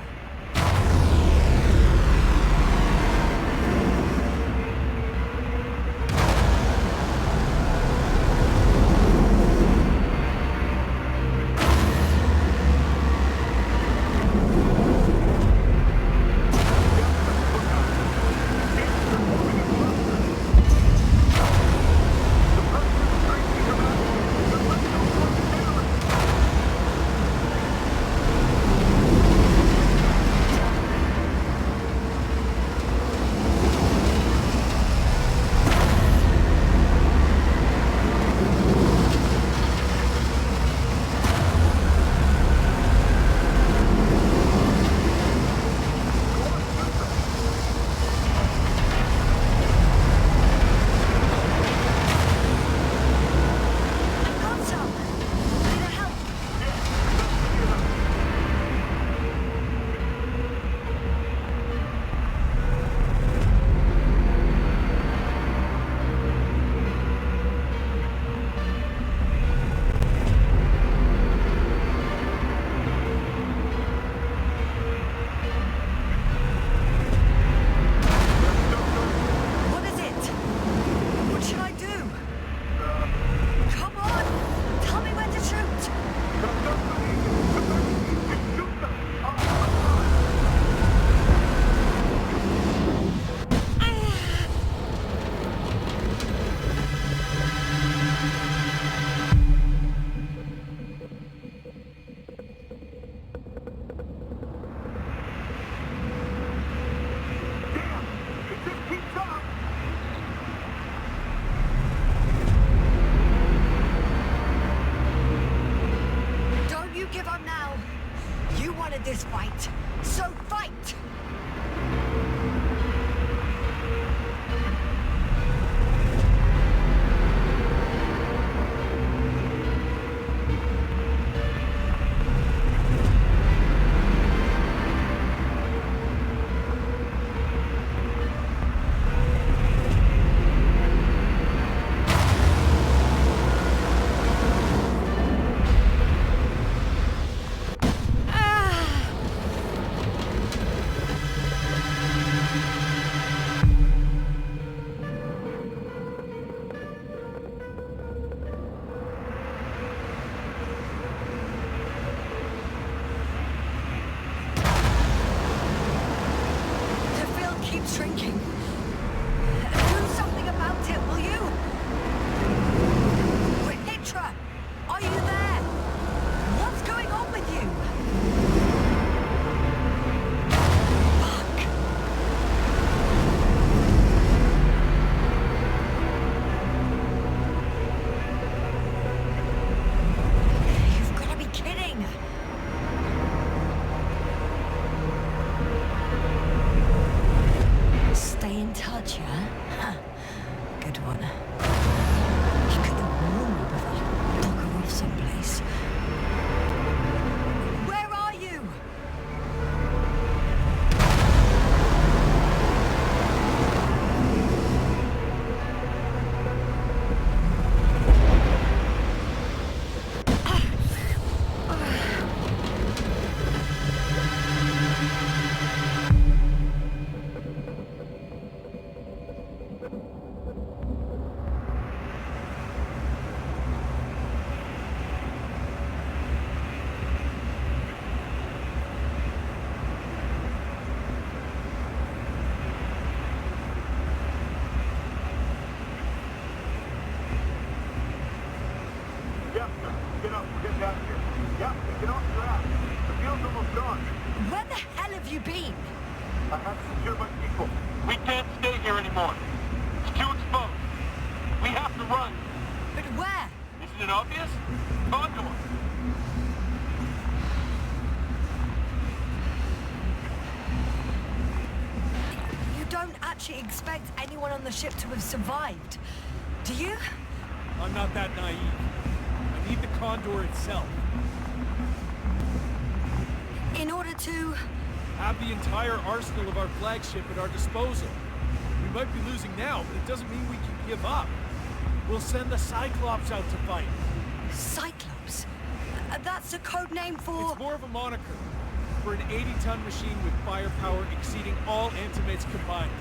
Got some. Need a help? What is it? What should I do? Come on! Tell me when to shoot! It just keeps up. Don't you give up now! You wanted this fight, so fight! The field keeps shrinking. Do something about it, will you? Rahitra, are you there? What's going on with you? Fuck. You've got to be kidding. mean? I have to secure my people. We can't stay here anymore. It's too exposed. We have to run. But where? Isn't it obvious? Condor. You don't actually expect anyone on the ship to have survived, do you? I'm not that naive. I need the Condor itself. In order to... Have the entire arsenal of our flagship at our disposal. We might be losing now, but it doesn't mean we can give up. We'll send the Cyclops out to fight. Cyclops? That's a code name for... It's more of a moniker for an 80-ton machine with firepower exceeding all Antimates combined.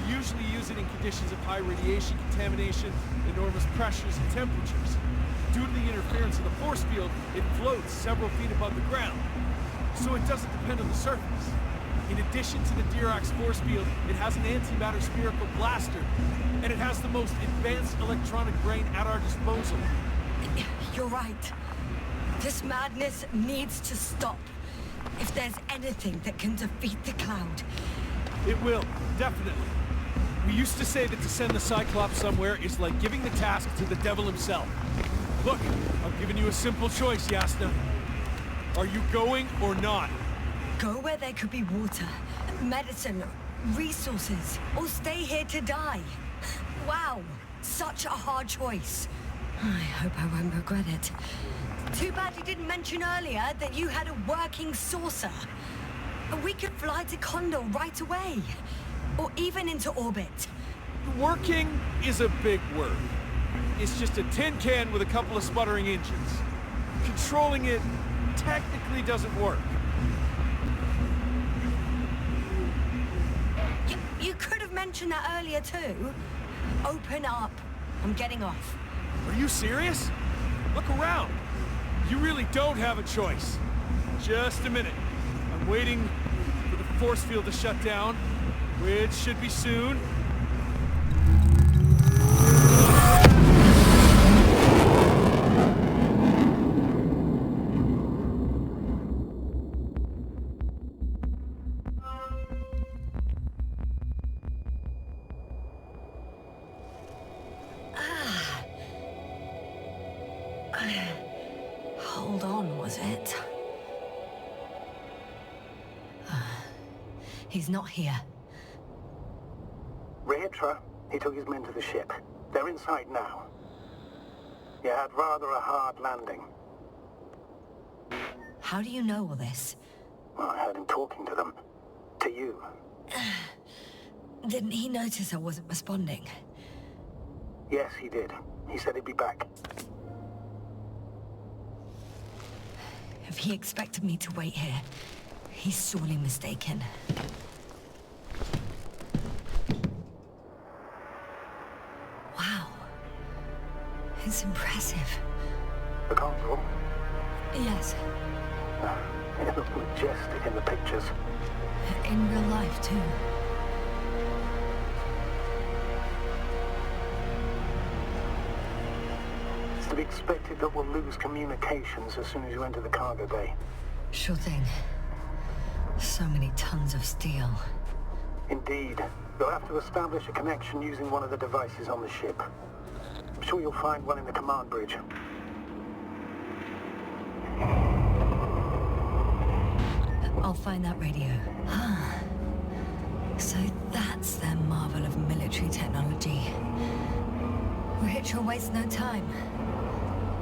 We usually use it in conditions of high radiation contamination, enormous pressures and temperatures. Due to the interference of the force field, it floats several feet above the ground, so it doesn't depend on the surface. In addition to the Dirac force field, it has an antimatter spherical blaster, and it has the most advanced electronic brain at our disposal. You're right. This madness needs to stop. If there's anything that can defeat the Cloud. It will, definitely. We used to say that to send the Cyclops somewhere is like giving the task to the devil himself. Look, I'm giving you a simple choice, Yasna. Are you going or not? Go where there could be water, medicine, resources, or stay here to die. Wow, such a hard choice. I hope I won't regret it. Too bad you didn't mention earlier that you had a working saucer. We could fly to Condor right away, or even into orbit. Working is a big word. It's just a tin can with a couple of sputtering engines. Controlling it technically doesn't work. You could have mentioned that earlier too. Open up. I'm getting off. Are you serious? Look around. You really don't have a choice. Just a minute. I'm waiting for the force field to shut down, which should be soon. Hold on, was it? He's not here. Rehitra, he took his men to the ship. They're inside now. You had rather a hard landing. How do you know all this? Well, I heard him talking to them. To you. Didn't he notice I wasn't responding? Yes, he did. He said he'd be back. If he expected me to wait here, he's sorely mistaken. Wow. It's impressive. The Condor? Yes. It looked majestic in the pictures. In real life, too. It's to be expected that we'll lose communications as soon as you enter the cargo bay. Sure thing. So many tons of steel. Indeed. You'll have to establish a connection using one of the devices on the ship. I'm sure you'll find one in the command bridge. I'll find that radio. So that's their marvel of military technology. Ritual wastes no time.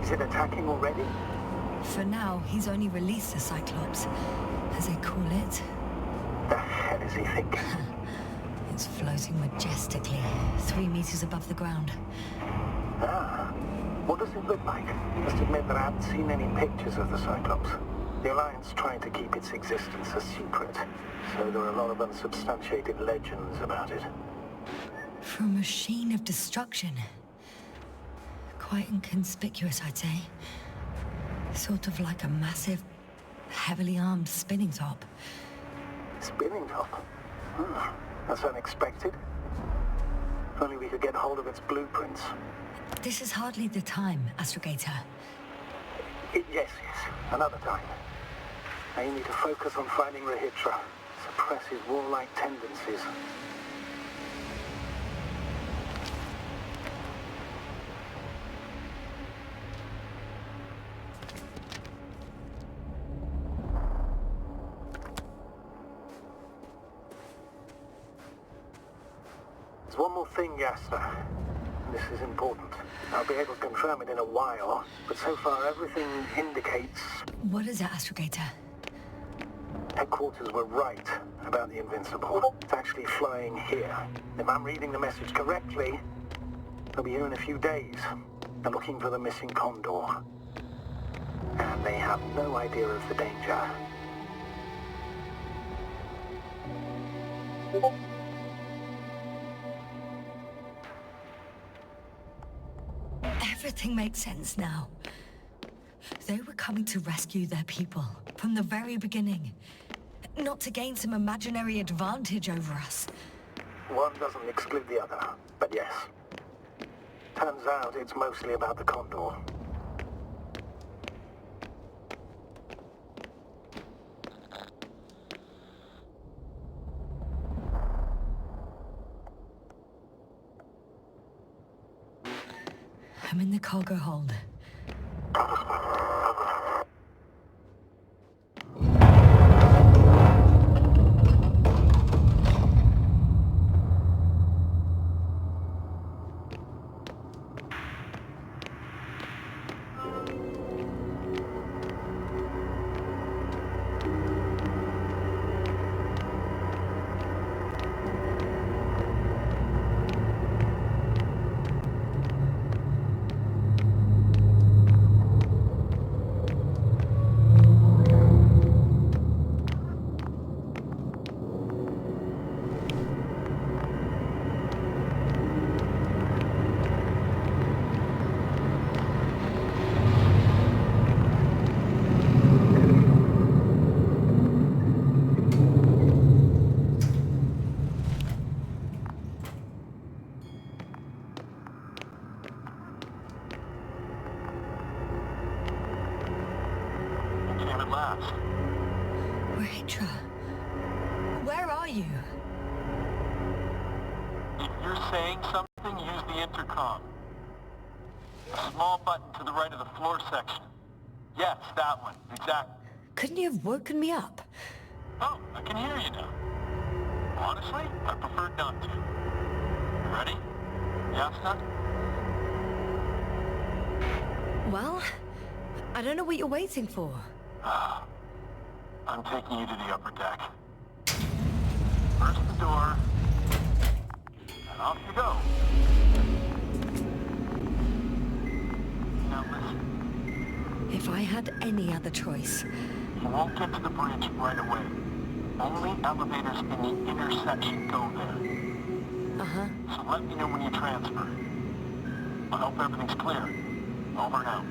Is it attacking already? For now, he's only released the Cyclops, as they call it. The hell is he thinking? It's floating majestically, 3 meters above the ground. Ah. What does it look like? Must admit that I haven't seen any pictures of the Cyclops. The Alliance tried to keep its existence a secret, so there are a lot of unsubstantiated legends about it. For a machine of destruction. Quite inconspicuous, I'd say. Sort of like a massive, heavily armed spinning top. Spinning top? That's unexpected. If only we could get hold of its blueprints. This is hardly the time, Astrogator. Yes, another time. Now you need to focus on finding Rehitra. suppress his warlike tendencies. There's one more thing, Yasser. This is important. I'll be able to confirm it in a while, but so far everything indicates... What is it, Astrogator? Headquarters were right about the Invincible. It's actually flying here. If I'm reading the message correctly, they'll be here in a few days. They're looking for the missing Condor. And they have no idea of the danger. Everything makes sense now. They were coming to rescue their people from the very beginning, not to gain some imaginary advantage over us. One doesn't exclude the other, but yes. Turns out it's mostly about the Condor. I'm in the cargo hold. Rachel, where are you? If you're saying something, use the intercom. A small button to the right of the floor section. Yes, that one. Exactly. Couldn't you have woken me up? Oh, I can hear you now. Honestly, I prefer not to. You ready? Yeah, son? Well, I don't know what you're waiting for. I'm taking you to the upper deck. First the door, and off you go. Now listen, If I had any other choice. you won't get to the bridge right away. Only elevators in the intersection go there. Uh-huh. So let me know when you transfer. I hope everything's clear. Over now.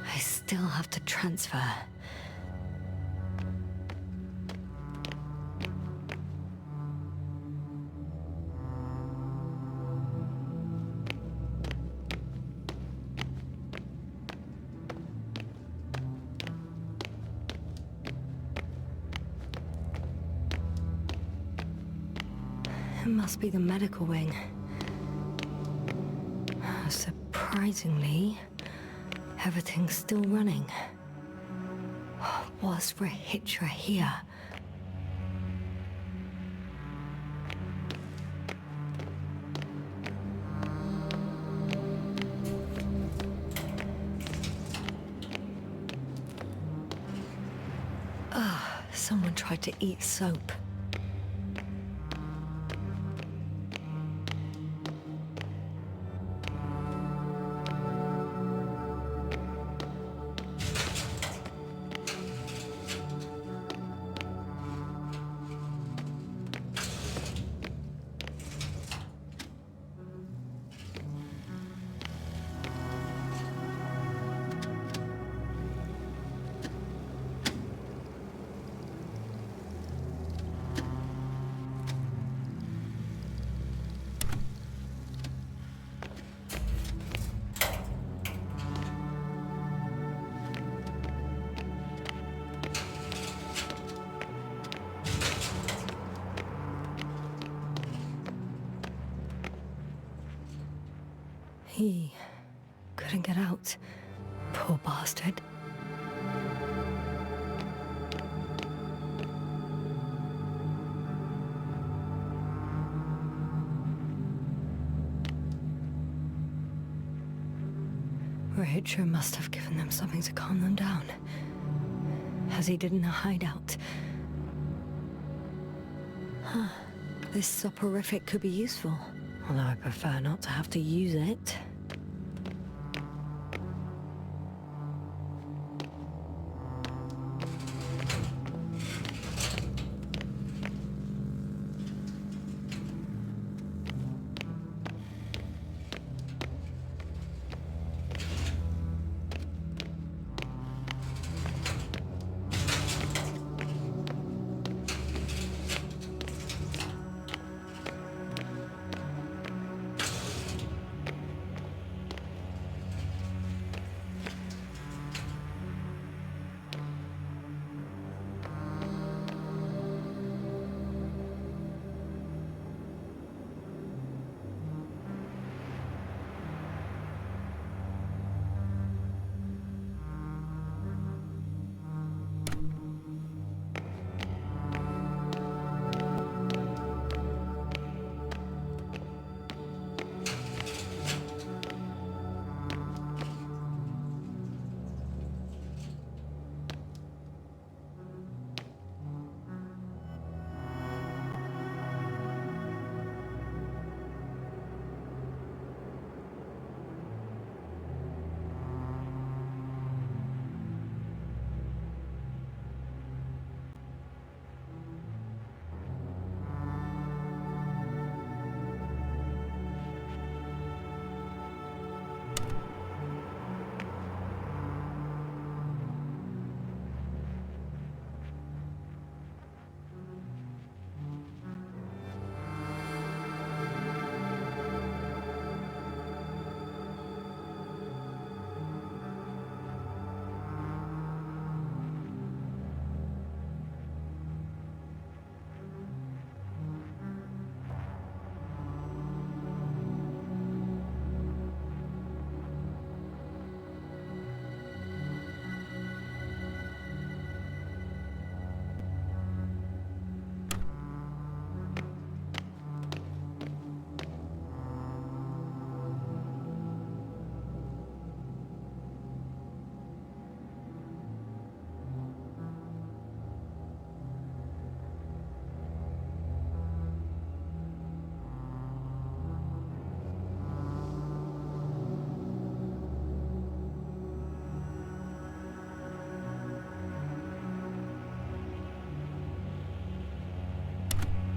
I still have to transfer. It must be the medical wing. Surprisingly, everything's still running. What's for a hitcher here? Someone tried to eat soap. He couldn't get out. Poor bastard. Rachel must have given them something to calm them down, as he did in a hideout. Huh. This soporific could be useful, although I prefer not to have to use it.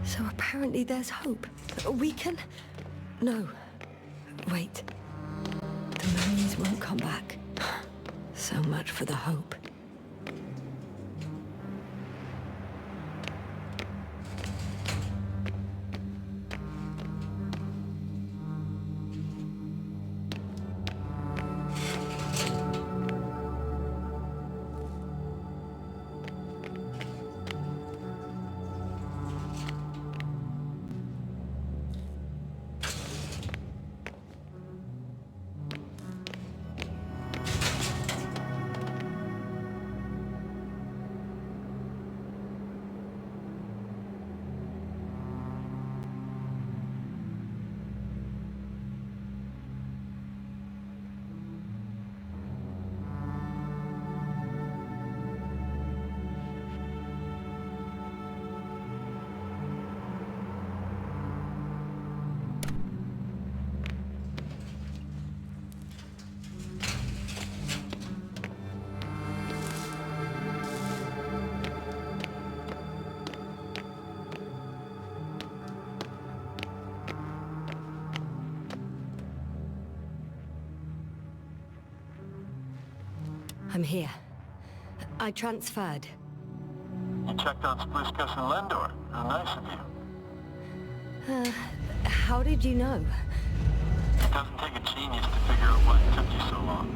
So apparently there's hope. We can... No. Wait. The memories won't come back. So much for the hope. I'm here. I transferred. You checked on Spliskus and Lendor. How nice of you. How did you know? It doesn't take a genius to figure out why it took you so long.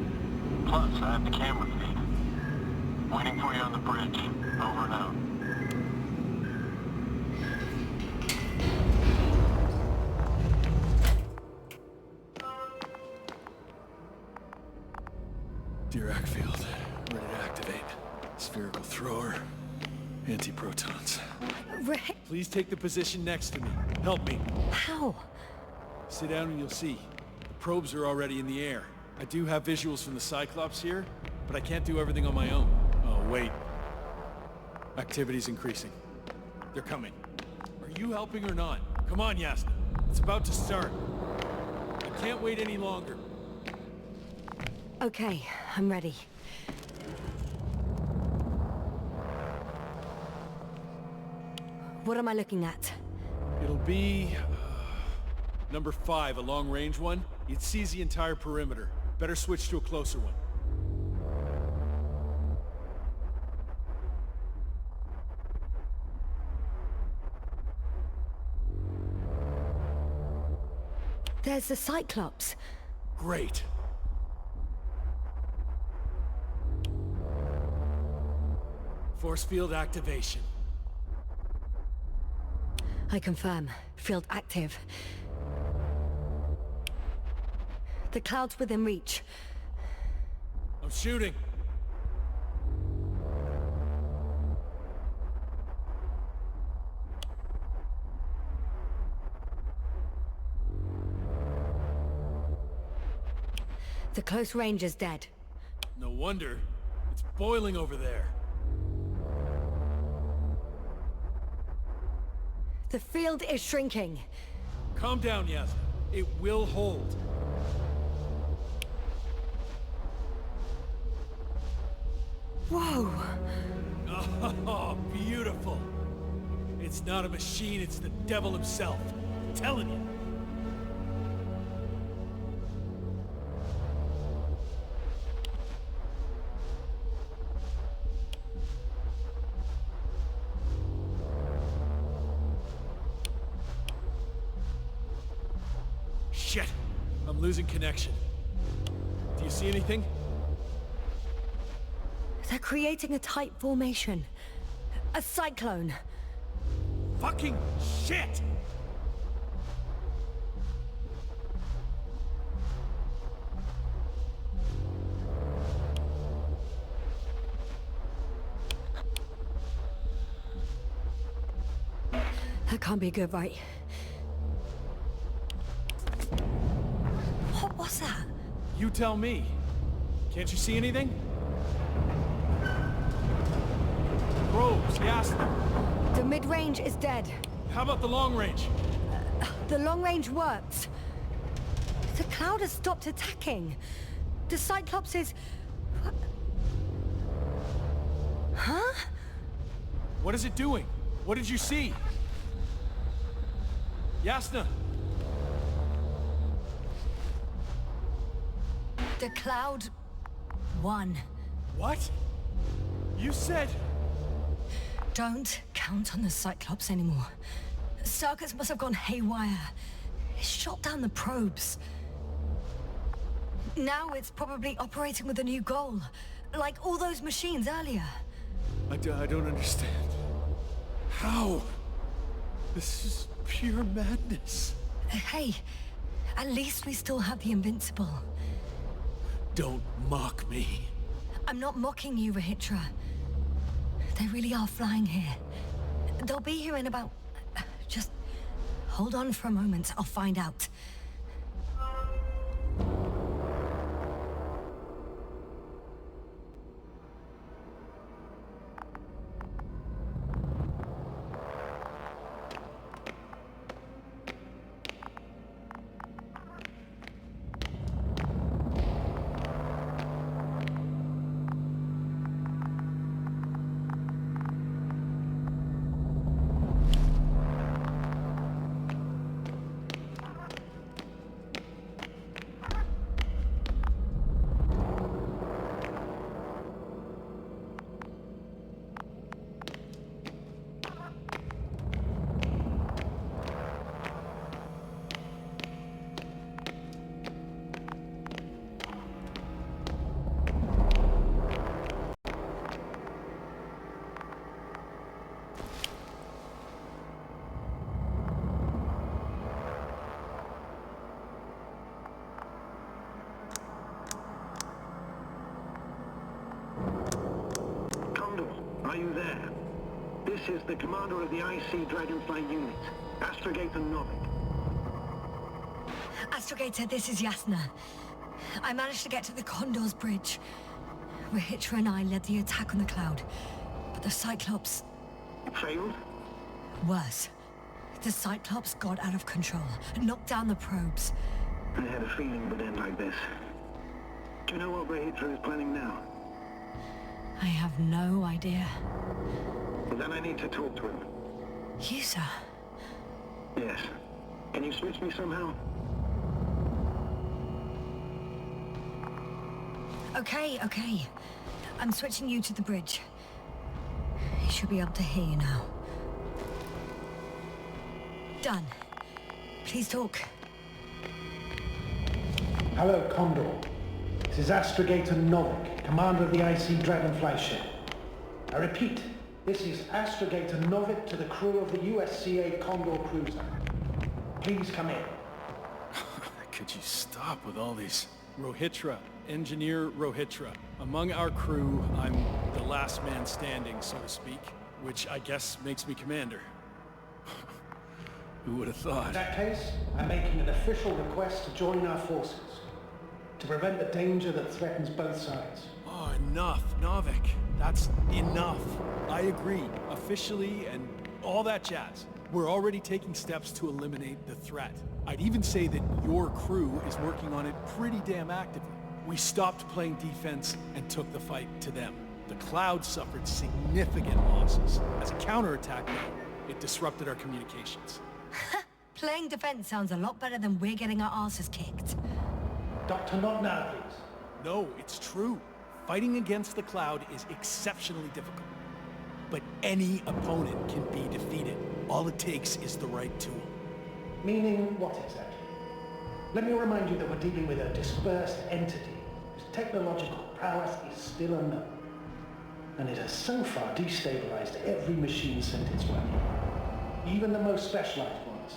Plus, I have the camera feed. Waiting for you on the bridge. Over and out. Dirac field. Ready to activate. Spherical thrower. Anti-protons. Rick, Please take the position next to me. Help me. how? Sit down and you'll see. The probes are already in the air. I do have visuals from the Cyclops here, but I can't do everything on my own. Oh, wait. Activity's increasing. They're coming. Are you helping or not? Come on, Yasna. It's about to start. I can't wait any longer. Okay, I'm ready. What am I looking at? It'll be... number 5, a long-range one. It sees the entire perimeter. Better switch to a closer one. There's the Cyclops. Great. Force field activation. I confirm. Field active. The cloud's within reach. I'm shooting. The close range is dead. No wonder. It's boiling over there. The field is shrinking. Calm down, Yasna. It will hold. Whoa! Oh, beautiful. It's not a machine, it's the devil himself. I'm telling you. Shit! I'm losing connection. Do you see anything? They're creating a tight formation. A cyclone. Fucking shit! That can't be good, right? What was that? You tell me. Can't you see anything? Probes, Yasna. The mid-range is dead. How about the long range? The long range works. The cloud has stopped attacking. The Cyclops is... Huh? What is it doing? What did you see? Yasna! The cloud won. What? You said... Don't count on the Cyclops anymore. Circuits must have gone haywire. It shot down the probes. Now it's probably operating with a new goal. Like all those machines earlier. I don't understand. How? This is pure madness. Hey, at least we still have the invincible. Don't mock me. I'm not mocking you, Rahitra. They really are flying here. They'll be here in about... Just hold on for a moment. I'll find out. is the commander of the IC Dragonfly unit, Astrogator Novik. Astrogator, this is Yasna. I managed to get to the Condor's bridge. Rahitra and I led the attack on the cloud, but the Cyclops... Failed? Worse. The Cyclops got out of control, knocked down the probes. I had a feeling it would end like this. Do you know what Rahitra is planning now? I have no idea. Well, then I need to talk to him. You, sir? Yes. Can you switch me somehow? Okay. I'm switching you to the bridge. He should be able to hear you now. Done. Please talk. Hello, Condor. This is Astrogator Novik, commander of the IC Dragonfly ship. I repeat, this is Astrogator Novik to the crew of the USCA Condor cruiser. Please come in. Could you stop with all these? Rohitra, Engineer Rohitra. Among our crew, I'm the last man standing, so to speak, which I guess makes me commander. Who would have thought? In that case, I'm making an official request to join our forces, to prevent the danger that threatens both sides. Oh, enough, Novik. That's enough. I agree, officially and all that jazz. We're already taking steps to eliminate the threat. I'd even say that your crew is working on it pretty damn actively. We stopped playing defense and took the fight to them. The cloud suffered significant losses. As a counterattack, though, it disrupted our communications. Playing defense sounds a lot better than we're getting our asses kicked. Doctor, not now, please. No, it's true. Fighting against the cloud is exceptionally difficult. But any opponent can be defeated. All it takes is the right tool. Meaning what exactly? Let me remind you that we're dealing with a dispersed entity whose technological prowess is still unknown. And it has so far destabilized every machine sent its way. Even the most specialized ones.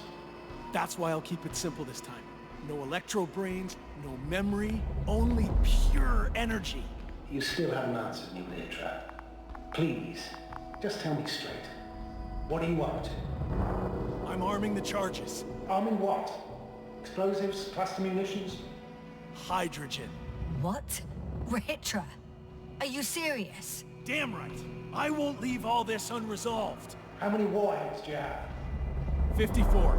That's why I'll keep it simple this time. No electro brains, no memory, only pure energy. You still haven't answered me, Rahitra. Please, just tell me straight. What are you up to? I'm arming the charges. Arming what? Explosives, cluster munitions? Hydrogen. What? Rahitra? Are you serious? Damn right. I won't leave all this unresolved. How many warheads do you have? 54.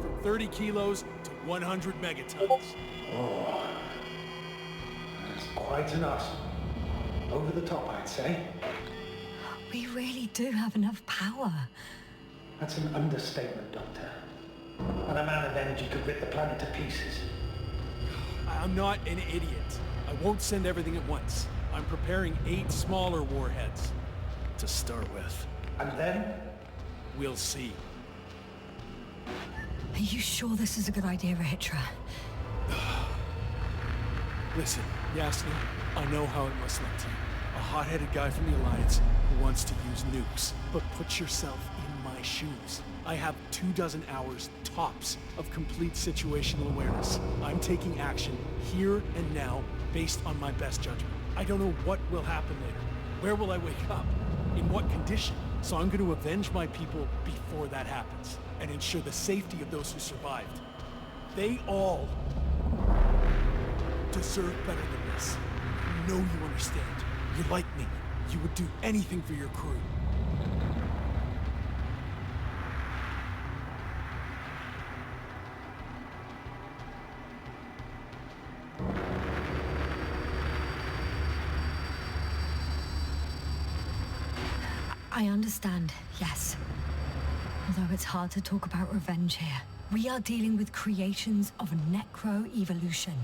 From 30 kilos to 100 megatons. Oh, that's quite an arsenal. Over the top, I'd say. We really do have enough power. That's an understatement, Doctor. An amount of energy could rip the planet to pieces. I'm not an idiot. I won't send everything at once. I'm preparing 8 smaller warheads to start with. And then? We'll see. Are you sure this is a good idea, Rahitra? Listen, Yasna, I know how it must look to you. A hot-headed guy from the Alliance who wants to use nukes. But put yourself in my shoes. I have 24 hours tops of complete situational awareness. I'm taking action here and now based on my best judgment. I don't know what will happen later. Where will I wake up? In what condition? So I'm going to avenge my people before that happens and ensure the safety of those who survived. They all deserve better than this. I know you understand. You're like me. You would do anything for your crew. I understand, yes. Although it's hard to talk about revenge here. We are dealing with creations of necro-evolution.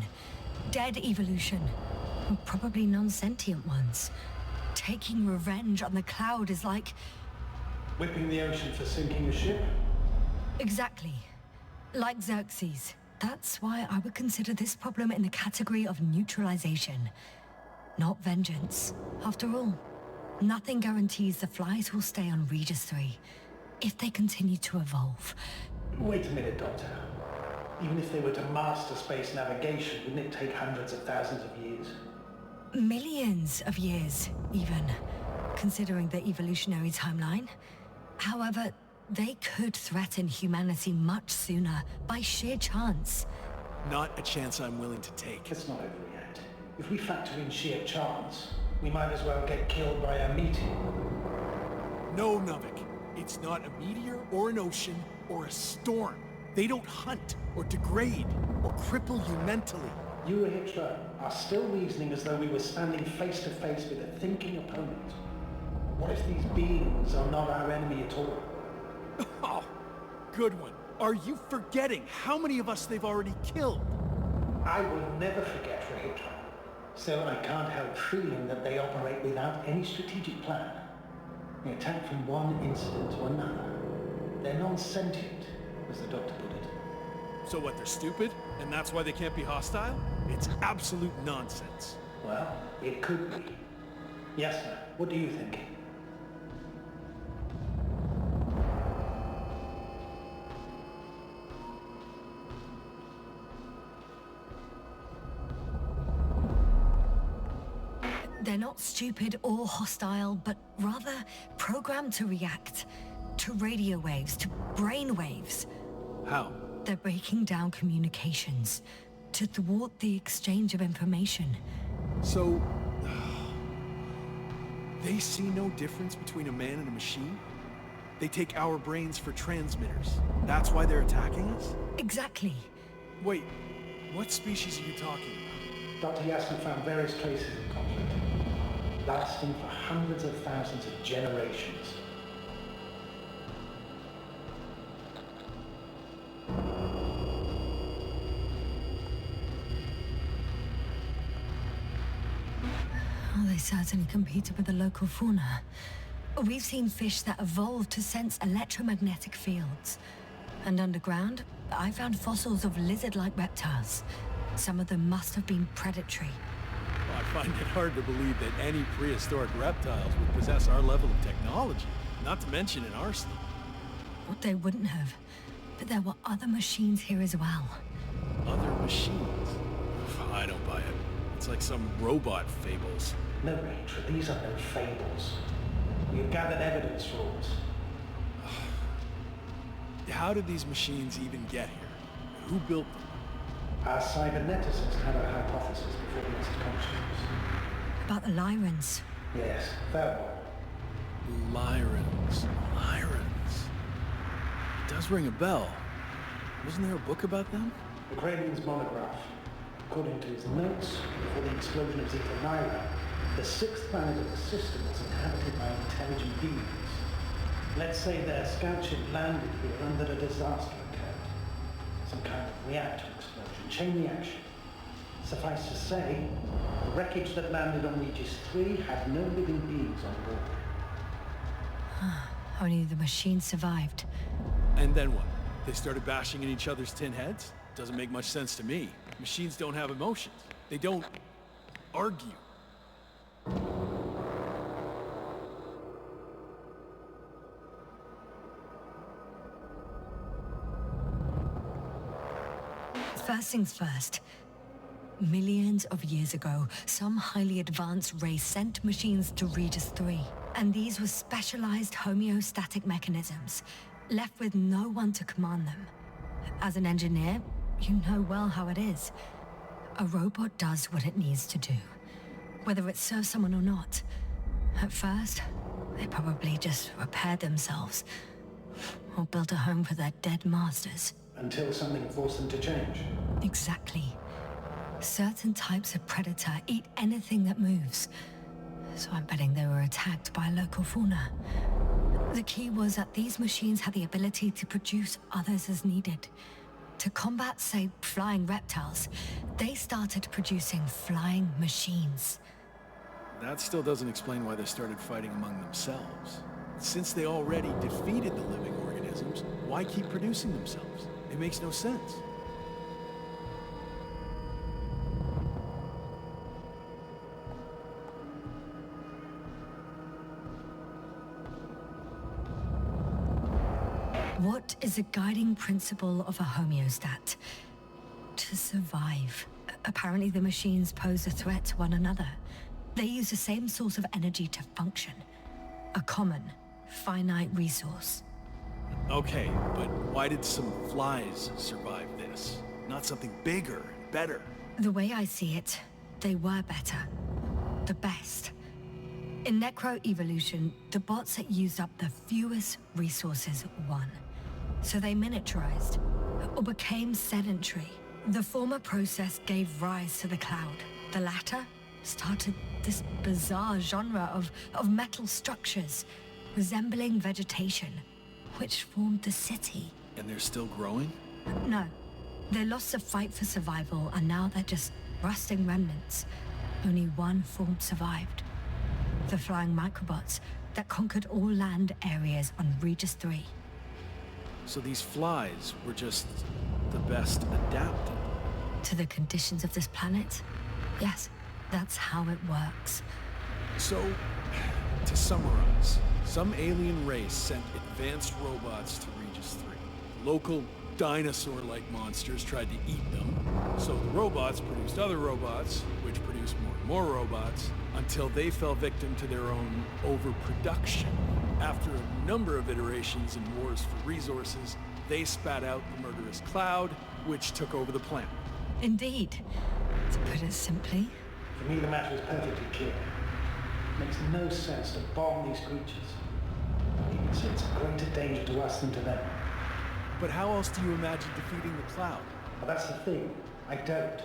Dead evolution. Or probably non-sentient ones. Taking revenge on the cloud is like... Whipping the ocean for sinking a ship? Exactly. Like Xerxes. That's why I would consider this problem in the category of neutralization. Not vengeance. After all, nothing guarantees the flies will stay on Regis 3 if they continue to evolve. Wait a minute, Doctor. Even if they were to master space navigation, wouldn't it take hundreds of thousands of years? Millions of years, even. Considering the evolutionary timeline. However, they could threaten humanity much sooner by sheer chance. Not a chance I'm willing to take. Let's not overreact. If we factor in sheer chance, we might as well get killed by a meteor. No, Novik. It's not a meteor or an ocean or a storm. They don't hunt or degrade or cripple you mentally. You, Hitler, are still reasoning as though we were standing face to face with a thinking opponent. What if these beings are not our enemy at all? Oh, good one. Are you forgetting how many of us they've already killed? I will never forget for Hitler. Still, I can't help feeling that they operate without any strategic plan. They attack from one incident to another. They're non-sentient, as the doctor put it. So what, they're stupid? And that's why they can't be hostile? It's absolute nonsense. Well, it could be. Yes, sir. What do you think? They're not stupid or hostile, but rather programmed to react. To radio waves, to brain waves. How? They're breaking down communications to thwart the exchange of information. So... they see no difference between a man and a machine? They take our brains for transmitters. That's why they're attacking us? Exactly. Wait, what species are you talking about? Dr. Yasna found various traces of conflict, lasting for hundreds of thousands of generations. Oh, they certainly competed with the local fauna. We've seen fish that evolved to sense electromagnetic fields. And underground, I found fossils of lizard-like reptiles. Some of them must have been predatory. Well, I find it hard to believe that any prehistoric reptiles would possess our level of technology, not to mention an arsenal. What they wouldn't have. But there were other machines here as well. Other machines? I don't buy it. It's like some robot fables. No, Rachel, these are no fables. We have gathered evidence for it. How did these machines even get here? Who built them? Our cyberneticist had a hypothesis before we lost consciousness. About the Lyrans. Yes, that one. Lyrans. It does ring a bell. Wasn't there a book about them? Ukrainian's monograph. According to his notes, before the explosion of Zeta Lyra, the sixth planet of the system was inhabited by intelligent beings. Let's say their scout ship landed here and that a disaster occurred. Some kind of reactor explosion, chain reaction. Suffice to say, the wreckage that landed on Regis 3 had no living beings on board. Only the machines survived. And then what? They started bashing in each other's tin heads? Doesn't make much sense to me. Machines don't have emotions. They don't argue. First things first. Millions of years ago, some highly advanced race sent machines to Regis 3. And these were specialized homeostatic mechanisms, left with no one to command them. As an engineer, you know well how it is. A robot does what it needs to do, whether it serves someone or not. At first, they probably just repaired themselves, or built a home for their dead masters. Until something forced them to change. Exactly. Certain types of predator eat anything that moves. So I'm betting they were attacked by local fauna. The key was that these machines had the ability to produce others as needed. To combat, say, flying reptiles, they started producing flying machines. That still doesn't explain why they started fighting among themselves. Since they already defeated the living organisms, why keep producing themselves? It makes no sense. What is a guiding principle of a homeostat? To survive. Apparently the machines pose a threat to one another. They use the same source of energy to function. A common, finite resource. Okay, but why did some flies survive this? Not something bigger, better. The way I see it, they were better. The best. In necroevolution, the bots that used up the fewest resources won. So they miniaturized, or became sedentary. The former process gave rise to the cloud. The latter started this bizarre genre of metal structures, resembling vegetation, which formed the city. And they're still growing? No. They lost the fight for survival, and now they're just rusting remnants. Only one form survived. The flying microbots that conquered all land areas on Regis 3. So these flies were just the best adapted. To the conditions of this planet? Yes, that's how it works. So, to summarize, some alien race sent advanced robots to Regis 3. Local dinosaur-like monsters tried to eat them, so the robots produced other robots, which produced more and more robots, until they fell victim to their own overproduction. After a number of iterations and wars for resources, they spat out the murderous cloud, which took over the planet. Indeed. To put it simply, For me, the matter is perfectly clear. It makes no sense to bomb these creatures. Even so, it's a greater danger to us than to them. But how else do you imagine defeating the cloud? But that's the thing. I don't.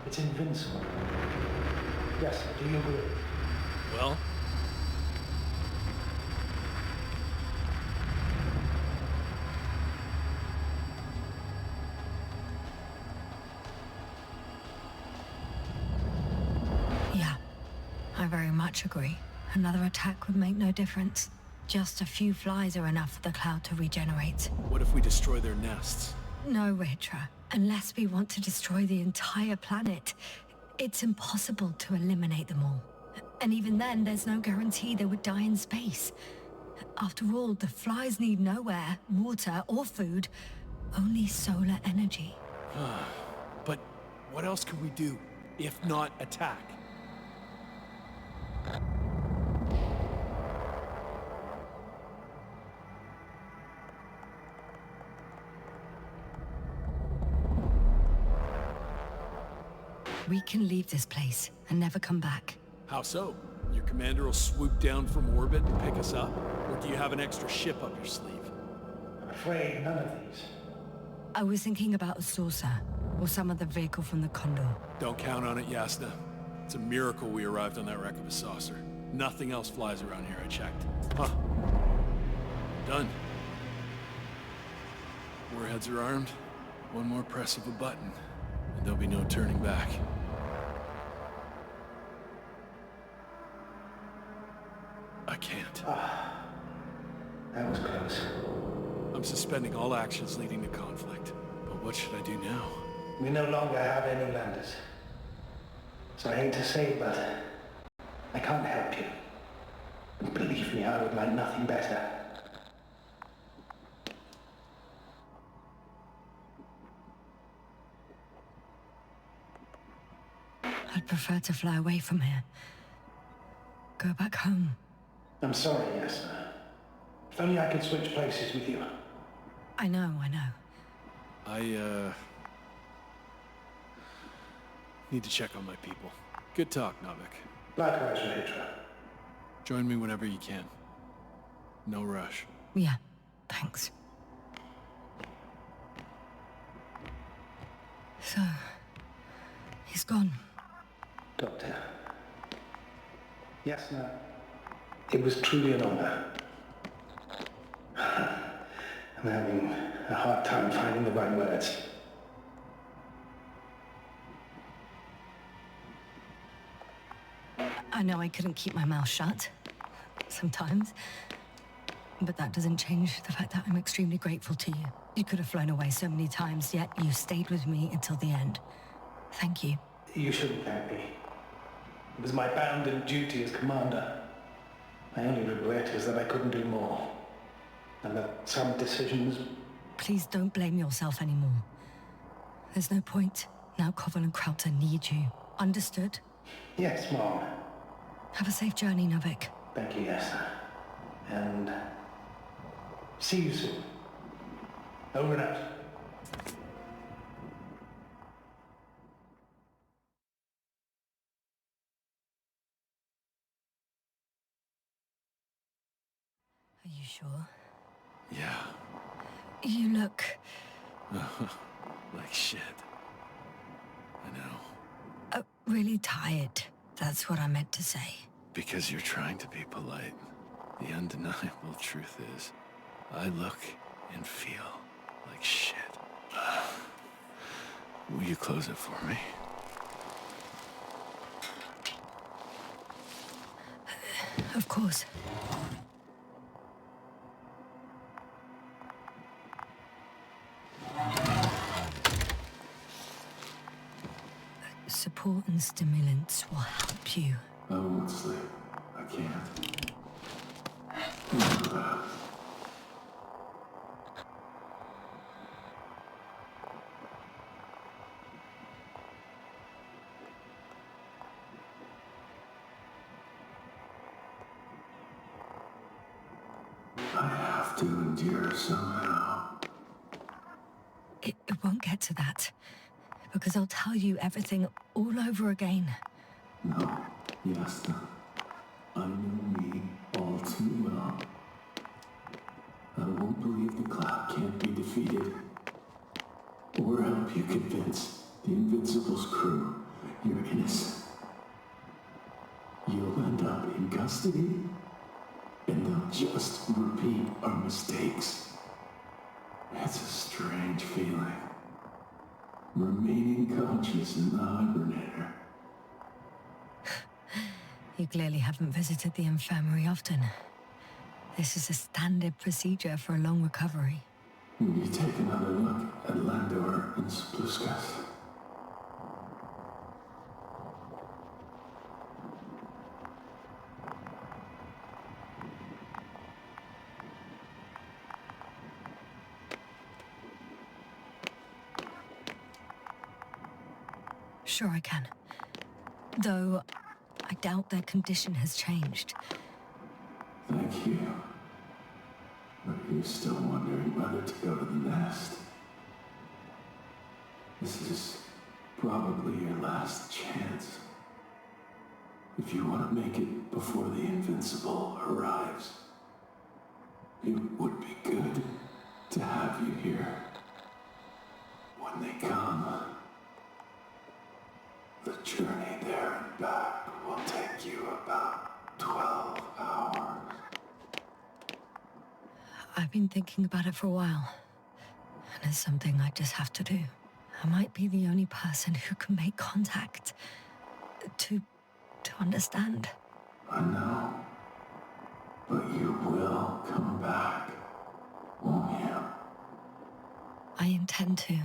It's invincible. Yes, do you agree? Well, yeah, I very much agree. Another attack would make no difference. Just a few flies are enough for the cloud to regenerate. what if we destroy their nests? No, Ritra. Unless we want to destroy the entire planet, it's impossible to eliminate them all. And even then, there's no guarantee they would die in space. After all, the flies need no air, water, or food, only solar energy. But what else could we do, if not attack? We can leave this place and never come back. How so? Your commander will swoop down from orbit and pick us up? Or do you have an extra ship up your sleeve? I'm afraid none of these. I was thinking about a saucer, or some other vehicle from the Condor. Don't count on it, Yasna. It's a miracle we arrived on that wreck of a saucer. Nothing else flies around here, I checked. Huh. Done. Warheads are armed. One more press of a button, and there'll be no turning back. I can't. That was close. I'm suspending all actions leading to conflict. But what should I do now? We no longer have any landers. So I hate to say it, but I can't help you. And believe me, I would like nothing better. I'd prefer to fly away from here. Go back home. I'm sorry, yes. If only I could switch places with you. I know. I need to check on my people. Good talk, Navik. Likewise, Rahitra. Join me whenever you can. No rush. Yeah, thanks. So, he's gone. Doctor. Yes, no. It was truly an honor. I'm having a hard time finding the right words. I know I couldn't keep my mouth shut. Sometimes. But that doesn't change the fact that I'm extremely grateful to you. You could have flown away so many times, yet you stayed with me until the end. Thank you. You shouldn't thank me. It was my bounden duty as commander. My only regret is that I couldn't do more. And that some decisions... Please don't blame yourself anymore. There's no point. Now Koval and Krauter need you. Understood? Yes, Mom. Have a safe journey, Navik. Thank you, yes. And See you soon. Over and out. Are you sure? Yeah. You look... Like shit. I know. Really tired. That's what I meant to say. Because you're trying to be polite. The undeniable truth is, I look and feel like shit. Will you close it for me? Of course. Support and stimulants will help you. I won't sleep. I can't. Remember that. I have to endure somehow. It won't get to that, because I'll tell you everything all over again. No, Yasta. I know me all too well. I won't believe the cloud can't be defeated. Or help you convince the Invincible's crew you're innocent. You'll end up in custody, and they'll just repeat our mistakes. It's a strange feeling. Remaining conscious in the hibernator. You clearly haven't visited the infirmary often. This is a standard procedure for a long recovery. Will you take another look at Landor and Spluskas? Sure I can. Though, I doubt their condition has changed. Thank you. But you're still wondering whether to go to the nest. This is probably your last chance. If you want to make it before the Invincible arrives, it would be good to have you here. When they come, the journey there and back will take you about 12 hours. I've been thinking about it for a while, and it's something I just have to do. I might be the only person who can make contact, to understand. I know, but you will come back, won't you? I intend to.